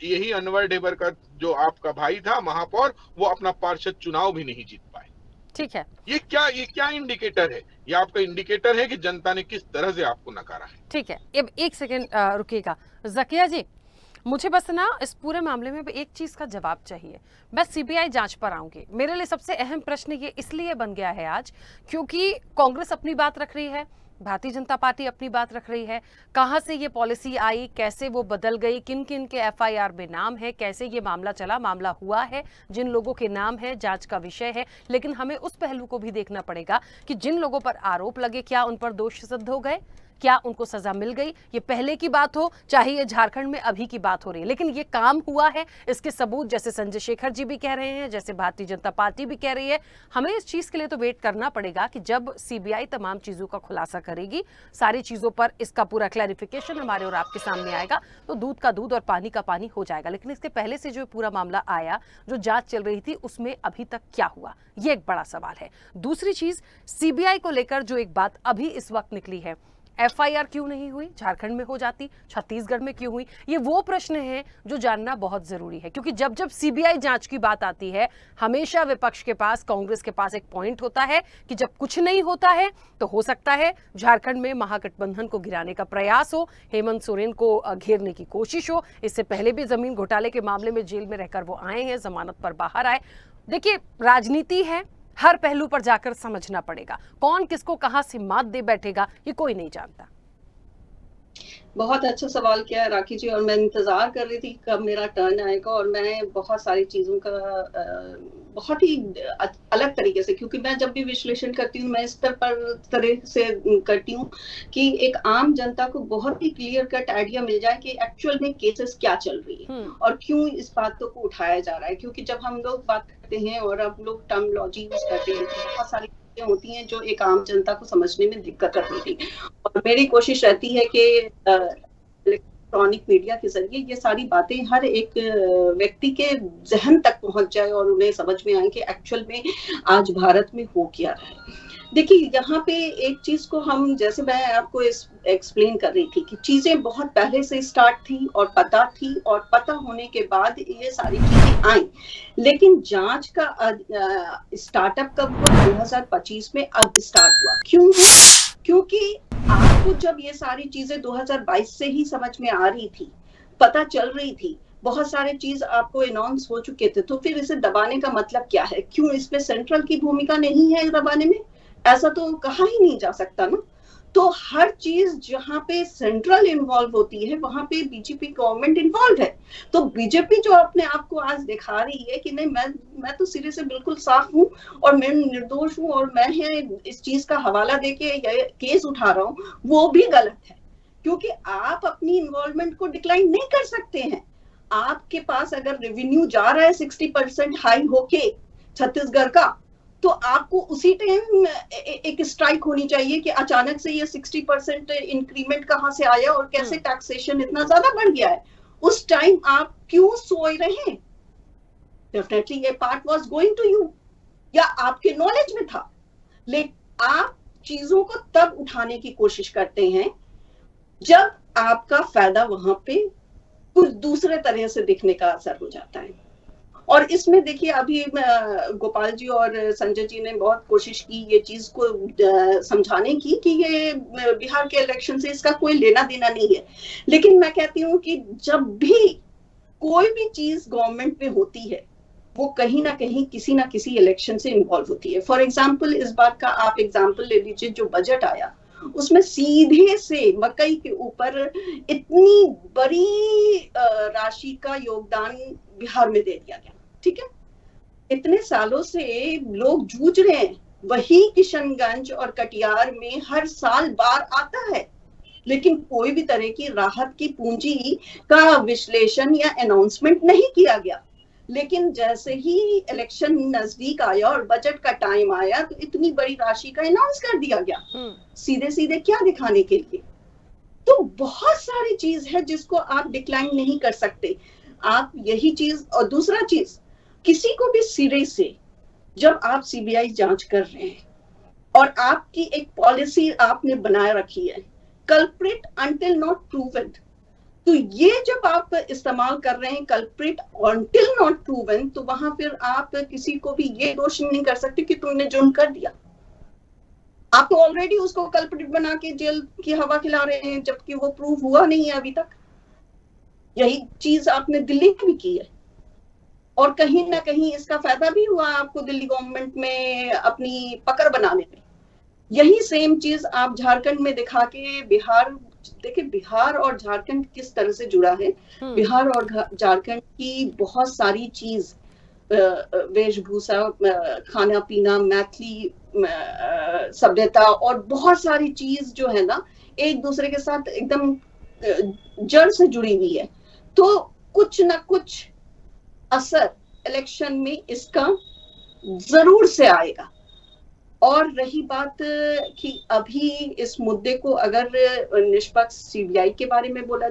यही अनवर ढेबर का जो आपका भाई था महापौर, वो अपना पार्षद चुनाव भी नहीं जीत पाए। ठीक है, ये क्या इंडिकेटर है? ये आपका इंडिकेटर है कि जनता ने किस तरह से आपको नकारा है। ठीक है, अब एक सेकंड रुकिएगा ज़किया जी, मुझे बस ना इस पूरे मामले में एक चीज का जवाब चाहिए। मैं सीबीआई जांच पर आऊंगी। मेरे लिए सबसे अहम प्रश्न ये इसलिए बन गया है आज क्योंकि कांग्रेस अपनी बात रख रही है, भारतीय जनता पार्टी अपनी बात रख रही है। कहां से ये पॉलिसी आई, कैसे वो बदल गई, किन किन के एफआईआर में नाम है, कैसे ये मामला चला, मामला हुआ है, जिन लोगों के नाम है, जांच का विषय है। लेकिन हमें उस पहलू को भी देखना पड़ेगा कि जिन लोगों पर आरोप लगे क्या उन पर दोष सिद्ध हो गए, क्या उनको सजा मिल गई। ये पहले की बात हो चाहे ये झारखंड में अभी की बात हो रही है, लेकिन ये काम हुआ है, इसके सबूत जैसे संजय शेखर जी भी कह रहे हैं, जैसे भारतीय जनता पार्टी भी कह रही है। हमें इस चीज के लिए तो वेट करना पड़ेगा कि जब सीबीआई तमाम चीजों का खुलासा करेगी, सारी चीजों पर इसका पूरा क्लैरिफिकेशन हमारे और आपके सामने आएगा, तो दूध का दूध और पानी का पानी हो जाएगा। लेकिन इसके पहले से जो पूरा मामला आया, जो जांच चल रही थी, उसमें अभी तक क्या हुआ, ये एक बड़ा सवाल है। दूसरी चीज, सीबीआई को लेकर जो एक बात अभी इस वक्त निकली है, एफआईआर क्यों नहीं हुई, झारखंड में हो जाती, छत्तीसगढ़ में क्यों हुई, ये वो प्रश्न है जो जानना बहुत जरूरी है। क्योंकि जब जब सीबीआई जांच की बात आती है, हमेशा विपक्ष के पास, कांग्रेस के पास एक पॉइंट होता है कि जब कुछ नहीं होता है तो हो सकता है झारखंड में महागठबंधन को गिराने का प्रयास हो, हेमंत सोरेन को घेरने की कोशिश हो। इससे पहले भी जमीन घोटाले के मामले में जेल में रहकर वो आए हैं, जमानत पर बाहर आए। देखिए, राजनीति है, हर पहलू पर जाकर समझना पड़ेगा। कौन किसको कहां से मात दे बैठेगा ये कोई नहीं जानता। बहुत अच्छा सवाल किया है राखी जी, और मैं इंतजार कर रही थी कब मेरा टर्न आएगा। और मैं बहुत सारी चीजों का बहुत ही अलग तरीके से, क्योंकि मैं जब भी विश्लेषण करती हूँ मैं इस तरह से करती हूँ कि एक आम जनता को बहुत ही क्लियर कट आइडिया मिल जाए कि एक्चुअल में केसेस क्या चल रही है और क्यों इस बातों को उठाया जा रहा है। क्योंकि जब हम लोग बात करते हैं और हम लोग टर्मिनोलॉजी यूज करते हैं तो बहुत सारी होती हैं जो एक आम जनता को समझने में दिक्कत होती है। और मेरी कोशिश रहती है कि इलेक्ट्रॉनिक मीडिया के जरिए ये सारी बातें हर एक व्यक्ति के जहन तक पहुंच जाए और उन्हें समझ में आए कि एक्चुअल में आज भारत में हो क्या रहा है। देखिए, यहाँ पे एक चीज को हम, जैसे मैं आपको एक्सप्लेन कर रही थी कि चीजें बहुत पहले से स्टार्ट थी और पता थी, और पता होने के बाद ये सारी चीजें आई। लेकिन जांच का स्टार्टअप कब हुआ? 2025 में अब स्टार्ट हुआ। क्यों? क्योंकि आपको जब ये सारी चीजें 2022 से ही समझ में आ रही थी, पता चल रही थी, बहुत सारे चीज आपको अनाउंस हो चुके थे, तो फिर इसे दबाने का मतलब क्या है? क्यों इसमें सेंट्रल की भूमिका नहीं है दबाने में? ऐसा तो कहा ही नहीं जा सकता ना। तो हर चीज जहां पे सेंट्रल इन्वॉल्व होती है वहां पे बीजेपी गवर्नमेंट इन्वॉल्व है। तो बीजेपी जो अपने आप को आज दिखा रही है कि नहीं, मैं तो सिरे से बिल्कुल साफ हूं और मैं निर्दोष हूं और मैं इस चीज का हवाला देके केस उठा रहा हूं, वो भी गलत है। क्योंकि आप अपनी इन्वॉल्वमेंट को डिक्लाइन नहीं कर सकते हैं। आपके पास अगर रेवेन्यू जा रहा है 60% हाई होके छत्तीसगढ़ का, तो आपको उसी टाइम एक स्ट्राइक होनी चाहिए कि अचानक से ये 60% इंक्रीमेंट कहां से आया और कैसे टैक्सेशन इतना ज्यादा बढ़ गया है। उस टाइम आप क्यों सोए रहे? डेफिनेटली ये part was going to you, या आपके नॉलेज में था। लेकिन आप चीजों को तब उठाने की कोशिश करते हैं जब आपका फायदा वहां पे कुछ दूसरे तरह से दिखने का असर हो जाता है। और इसमें देखिए अभी गोपाल जी और संजय जी ने बहुत कोशिश की ये चीज को समझाने की कि ये बिहार के इलेक्शन से इसका कोई लेना देना नहीं है। लेकिन मैं कहती हूँ कि जब भी कोई भी चीज गवर्नमेंट में होती है वो कहीं ना कहीं किसी ना किसी इलेक्शन से इन्वॉल्व होती है। फॉर एग्जाम्पल इस बार का आप एग्जाम्पल ले लीजिए, जो बजट आया उसमें सीधे से मकई के ऊपर इतनी बड़ी राशि का योगदान बिहार में दे दिया गया। ठीक है, इतने सालों से लोग जूझ रहे हैं, वही किशनगंज और कटिहार में हर साल बाढ़ आता है, लेकिन कोई भी तरह की राहत की पूंजी का विश्लेषण या अनाउंसमेंट नहीं किया गया। लेकिन जैसे ही इलेक्शन नजदीक आया और बजट का टाइम आया तो इतनी बड़ी राशि का अनाउंस कर दिया गया, सीधे सीधे क्या दिखाने के लिए। तो बहुत सारी चीज है जिसको आप डिक्लाइन नहीं कर सकते आप, यही चीज। और दूसरा चीज, किसी को भी सिरे से जब आप सीबीआई जांच कर रहे हैं और आपकी एक पॉलिसी आपने बनाए रखी है, कल्प्रिट अंटिल नॉट प्रूवन, तो ये जब आप इस्तेमाल कर रहे हैं कल्प्रिट अंटिल नॉट प्रूवन, तो वहां फिर आप किसी को भी ये दोष नहीं कर सकते कि तुमने जुर्म कर दिया। आप तो ऑलरेडी उसको कल्प्रिट बना के जेल की हवा खिला रहे हैं, जबकि वो प्रूव हुआ नहीं है अभी तक। यही चीज आपने दिल्ली में भी की है और कहीं ना कहीं इसका फायदा भी हुआ आपको दिल्ली गवर्नमेंट में अपनी पकड़ बनाने में। यही सेम चीज आप झारखंड में दिखा के बिहार, देखिए बिहार और झारखंड किस तरह से जुड़ा है। बिहार और झारखंड की बहुत सारी चीज, वेशभूषा, खाना पीना, मैथिली सभ्यता और बहुत सारी चीज जो है ना एक दूसरे के साथ एकदम जड़ से जुड़ी हुई है। तो कुछ ना कुछ असर इलेक्शन में इसका जरूर से आएगा। और रही बात कि अभी इस मुद्दे को अगर निष्पक्ष सीबीआई के बारे में बोला,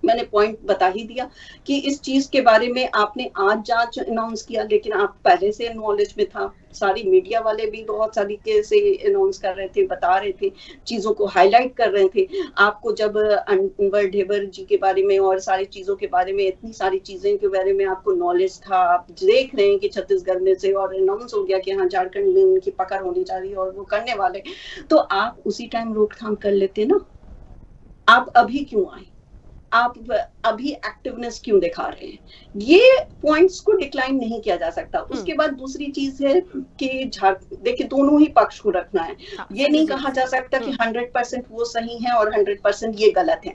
मैंने पॉइंट बता ही दिया कि इस चीज के बारे में आपने आज जांच अनाउंस किया, लेकिन आप पहले से नॉलेज में था। सारी मीडिया वाले भी बहुत सारी से अनाउंस कर रहे थे, बता रहे थे, चीजों को हाईलाइट कर रहे थे। आपको जब अनवर ढेबर जी के बारे में और सारी चीजों के बारे में, इतनी सारी चीजें के बारे में आपको नॉलेज था, आप देख रहे हैं कि छत्तीसगढ़ में से और अनाउंस हो गया कि हाँ झारखंड में उनकी पकड़ होने जा रही है और वो करने वाले, तो आप उसी टाइम रोकथाम कर लेते ना। आप अभी क्यों आए, आप अभी एक्टिवनेस क्यों दिखा रहे हैं? ये पॉइंट्स को डिक्लाइन नहीं किया जा सकता। उसके बाद दूसरी चीज है कि देखिए दोनों ही पक्ष को रखना है। ये नहीं कहा जा सकता कि 100% वो सही है और 100% ये गलत है।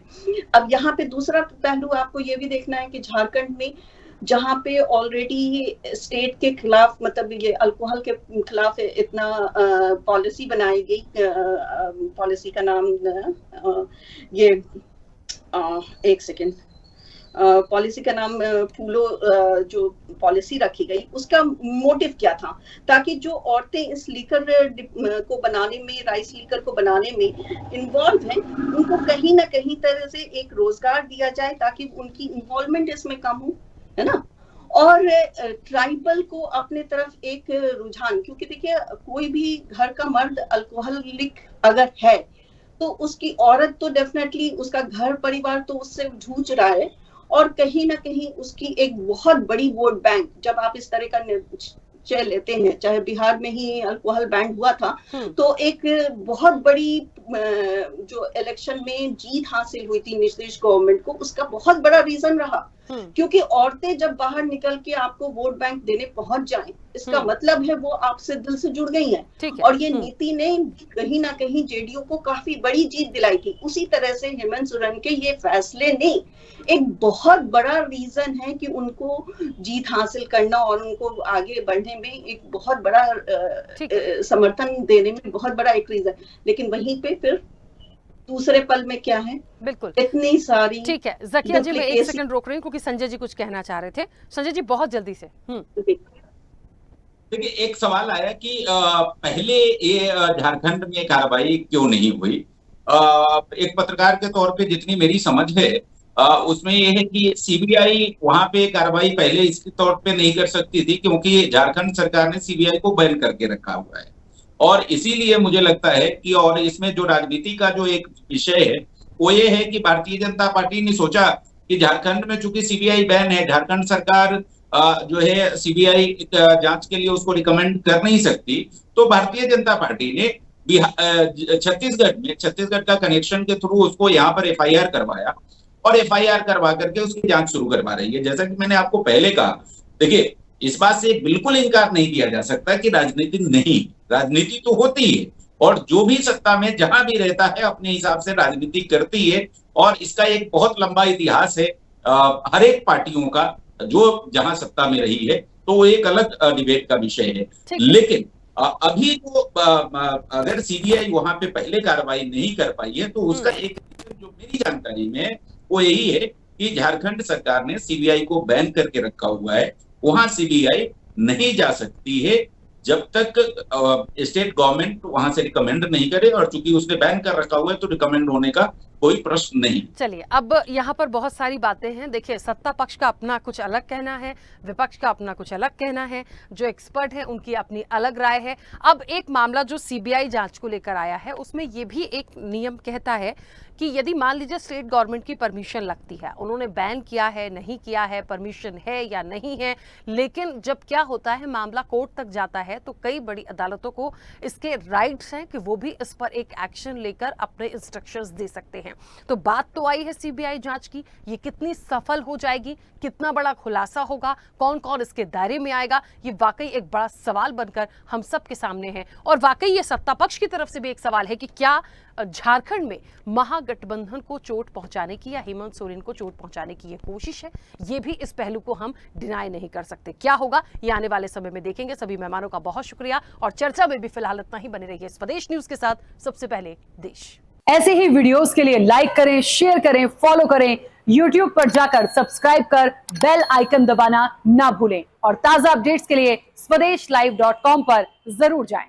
अब यहाँ पे दूसरा पहलू आपको ये भी देखना है कि झारखंड में जहाँ पे ऑलरेडी स्टेट के खिलाफ, मतलब ये अल्कोहल के खिलाफ इतना पॉलिसी बनाई गई, पॉलिसी का नाम ये एक सेकेंड, पॉलिसी का नाम फूलो, जो पॉलिसी रखी गई उसका मोटिव क्या था, ताकि जो औरतें इस लीकर को बनाने में, राइस लीकर को बनाने में इन्वॉल्व हैं, उनको कहीं ना कहीं तरह से एक रोजगार दिया जाए ताकि उनकी इन्वॉल्वमेंट इसमें कम हो, है ना। और ट्राइबल को अपने तरफ एक रुझान, क्योंकि देखिए कोई भी घर का मर्द अल्कोहलिक अगर है तो उसकी औरत तो डेफिनेटली, उसका घर परिवार तो उससे जूझ रहा है, और कहीं ना कहीं उसकी एक बहुत बड़ी वोट बैंक, जब आप इस तरह का निश्चय लेते हैं, चाहे बिहार में ही अल्कोहल बैन हुआ था, तो एक बहुत बड़ी जो इलेक्शन में जीत हासिल हुई थी नीतीश गवर्नमेंट को, उसका बहुत बड़ा रीजन रहा, क्योंकि औरतें जब बाहर निकल के आपको वोट बैंक देने पहुंच जाएं, इसका मतलब है वो आपसे दिल से जुड़ गई हैं। और ये नीति ने कहीं ना कहीं जेडीयू को काफी बड़ी जीत दिलाई थी। उसी तरह से हेमंत सोरेन के ये फैसले ने एक बहुत बड़ा रीजन है कि उनको जीत हासिल करना और उनको आगे बढ़ने में एक बहुत बड़ा समर्थन देने में बहुत बड़ा एक रीजन। लेकिन वहीं पे फिर दूसरे पल में क्या है, बिल्कुल इतनी सारी। ठीक है ज़किया जी, मैं एक सेकंड रोक रही हूँ क्योंकि संजय जी कुछ कहना चाह रहे थे। संजय जी बहुत जल्दी से। देखिए एक सवाल आया कि पहले ये झारखंड में कार्रवाई क्यों नहीं हुई। एक पत्रकार के तौर पे जितनी मेरी समझ है उसमें ये है कि सीबीआई वहां पे कार्रवाई पहले इसके तौर पे नहीं कर सकती थी, क्योंकि झारखंड सरकार ने सीबीआई को बैन करके रखा हुआ है। और इसीलिए मुझे लगता है कि, और इसमें जो राजनीति का जो एक विषय है वो ये है कि भारतीय जनता पार्टी ने सोचा कि झारखंड में चूंकि सीबीआई बैन है, झारखंड सरकार जो है सीबीआई जांच के लिए उसको रिकमेंड कर नहीं सकती, तो भारतीय जनता पार्टी ने छत्तीसगढ़ का कनेक्शन के थ्रू उसको यहाँ पर एफआईआर करवाया और एफआईआर करवा करके उसकी जांच शुरू करवा रही है। जैसा कि मैंने आपको पहले कहा, देखिए इस बात से बिल्कुल इनकार नहीं किया जा सकता कि राजनीति नहीं, राजनीति तो होती है और जो भी सत्ता में जहां भी रहता है अपने हिसाब से राजनीति करती है और इसका एक बहुत लंबा इतिहास है हर एक पार्टियों का जो जहां सत्ता में रही है, तो वो एक अलग डिबेट का विषय है। लेकिन अभी तो अगर सीबीआई वहां पे पहले कार्रवाई नहीं कर पाई है तो उसका एक जो मेरी जानकारी में वो यही है कि झारखंड सरकार ने सीबीआई को बैन करके रखा हुआ है, वहां सीबीआई नहीं जा सकती है जब तक स्टेट गवर्नमेंट वहां से रिकमेंड नहीं करे, और चूंकि उसने बैन कर रखा हुआ है तो रिकमेंड होने का कोई प्रश्न नहीं। चलिए, अब यहाँ पर बहुत सारी बातें हैं। देखिए, सत्ता पक्ष का अपना कुछ अलग कहना है, विपक्ष का अपना कुछ अलग कहना है, जो एक्सपर्ट हैं उनकी अपनी अलग राय है। अब एक मामला जो सीबीआई जांच को लेकर आया है उसमें ये भी एक नियम कहता है कि यदि मान लीजिए स्टेट गवर्नमेंट की परमिशन लगती है, उन्होंने बैन किया है नहीं किया है, परमिशन है या नहीं है, लेकिन जब क्या होता है मामला कोर्ट तक जाता है तो कई बड़ी अदालतों को इसके राइट्स हैं कि वो भी इस पर एक एक्शन लेकर अपने इंस्ट्रक्शंस दे सकते हैं। तो बात तो आई है सीबीआई जांच की, ये कितनी सफल हो जाएगी, कितना बड़ा खुलासा होगा, कौन कौन इसके दायरे में आएगा, ये वाकई एक बड़ा सवाल बनकर हम सब के सामने है। और वाकई ये सत्ता पक्ष की तरफ से भी एक सवाल है कि क्या झारखंड में महागठबंधन को चोट पहुंचाने की या हेमंत सोरेन को चोट पहुंचाने की ये कोशिश है। ये भी इस पहलू को हम डिनाई नहीं कर सकते। क्या होगा ये आने वाले समय में देखेंगे। सभी मेहमानों का बहुत शुक्रिया और चर्चा में भी फिलहाल इतना ही। बने रहिए स्वदेश न्यूज के साथ, सबसे पहले देश। ऐसे ही वीडियोस के लिए लाइक करें, शेयर करें, फॉलो करें, YouTube पर जाकर सब्सक्राइब कर बेल आइकन दबाना ना भूलें और ताजा अपडेट्स के लिए स्वदेशलाइव.com पर जरूर जाएं।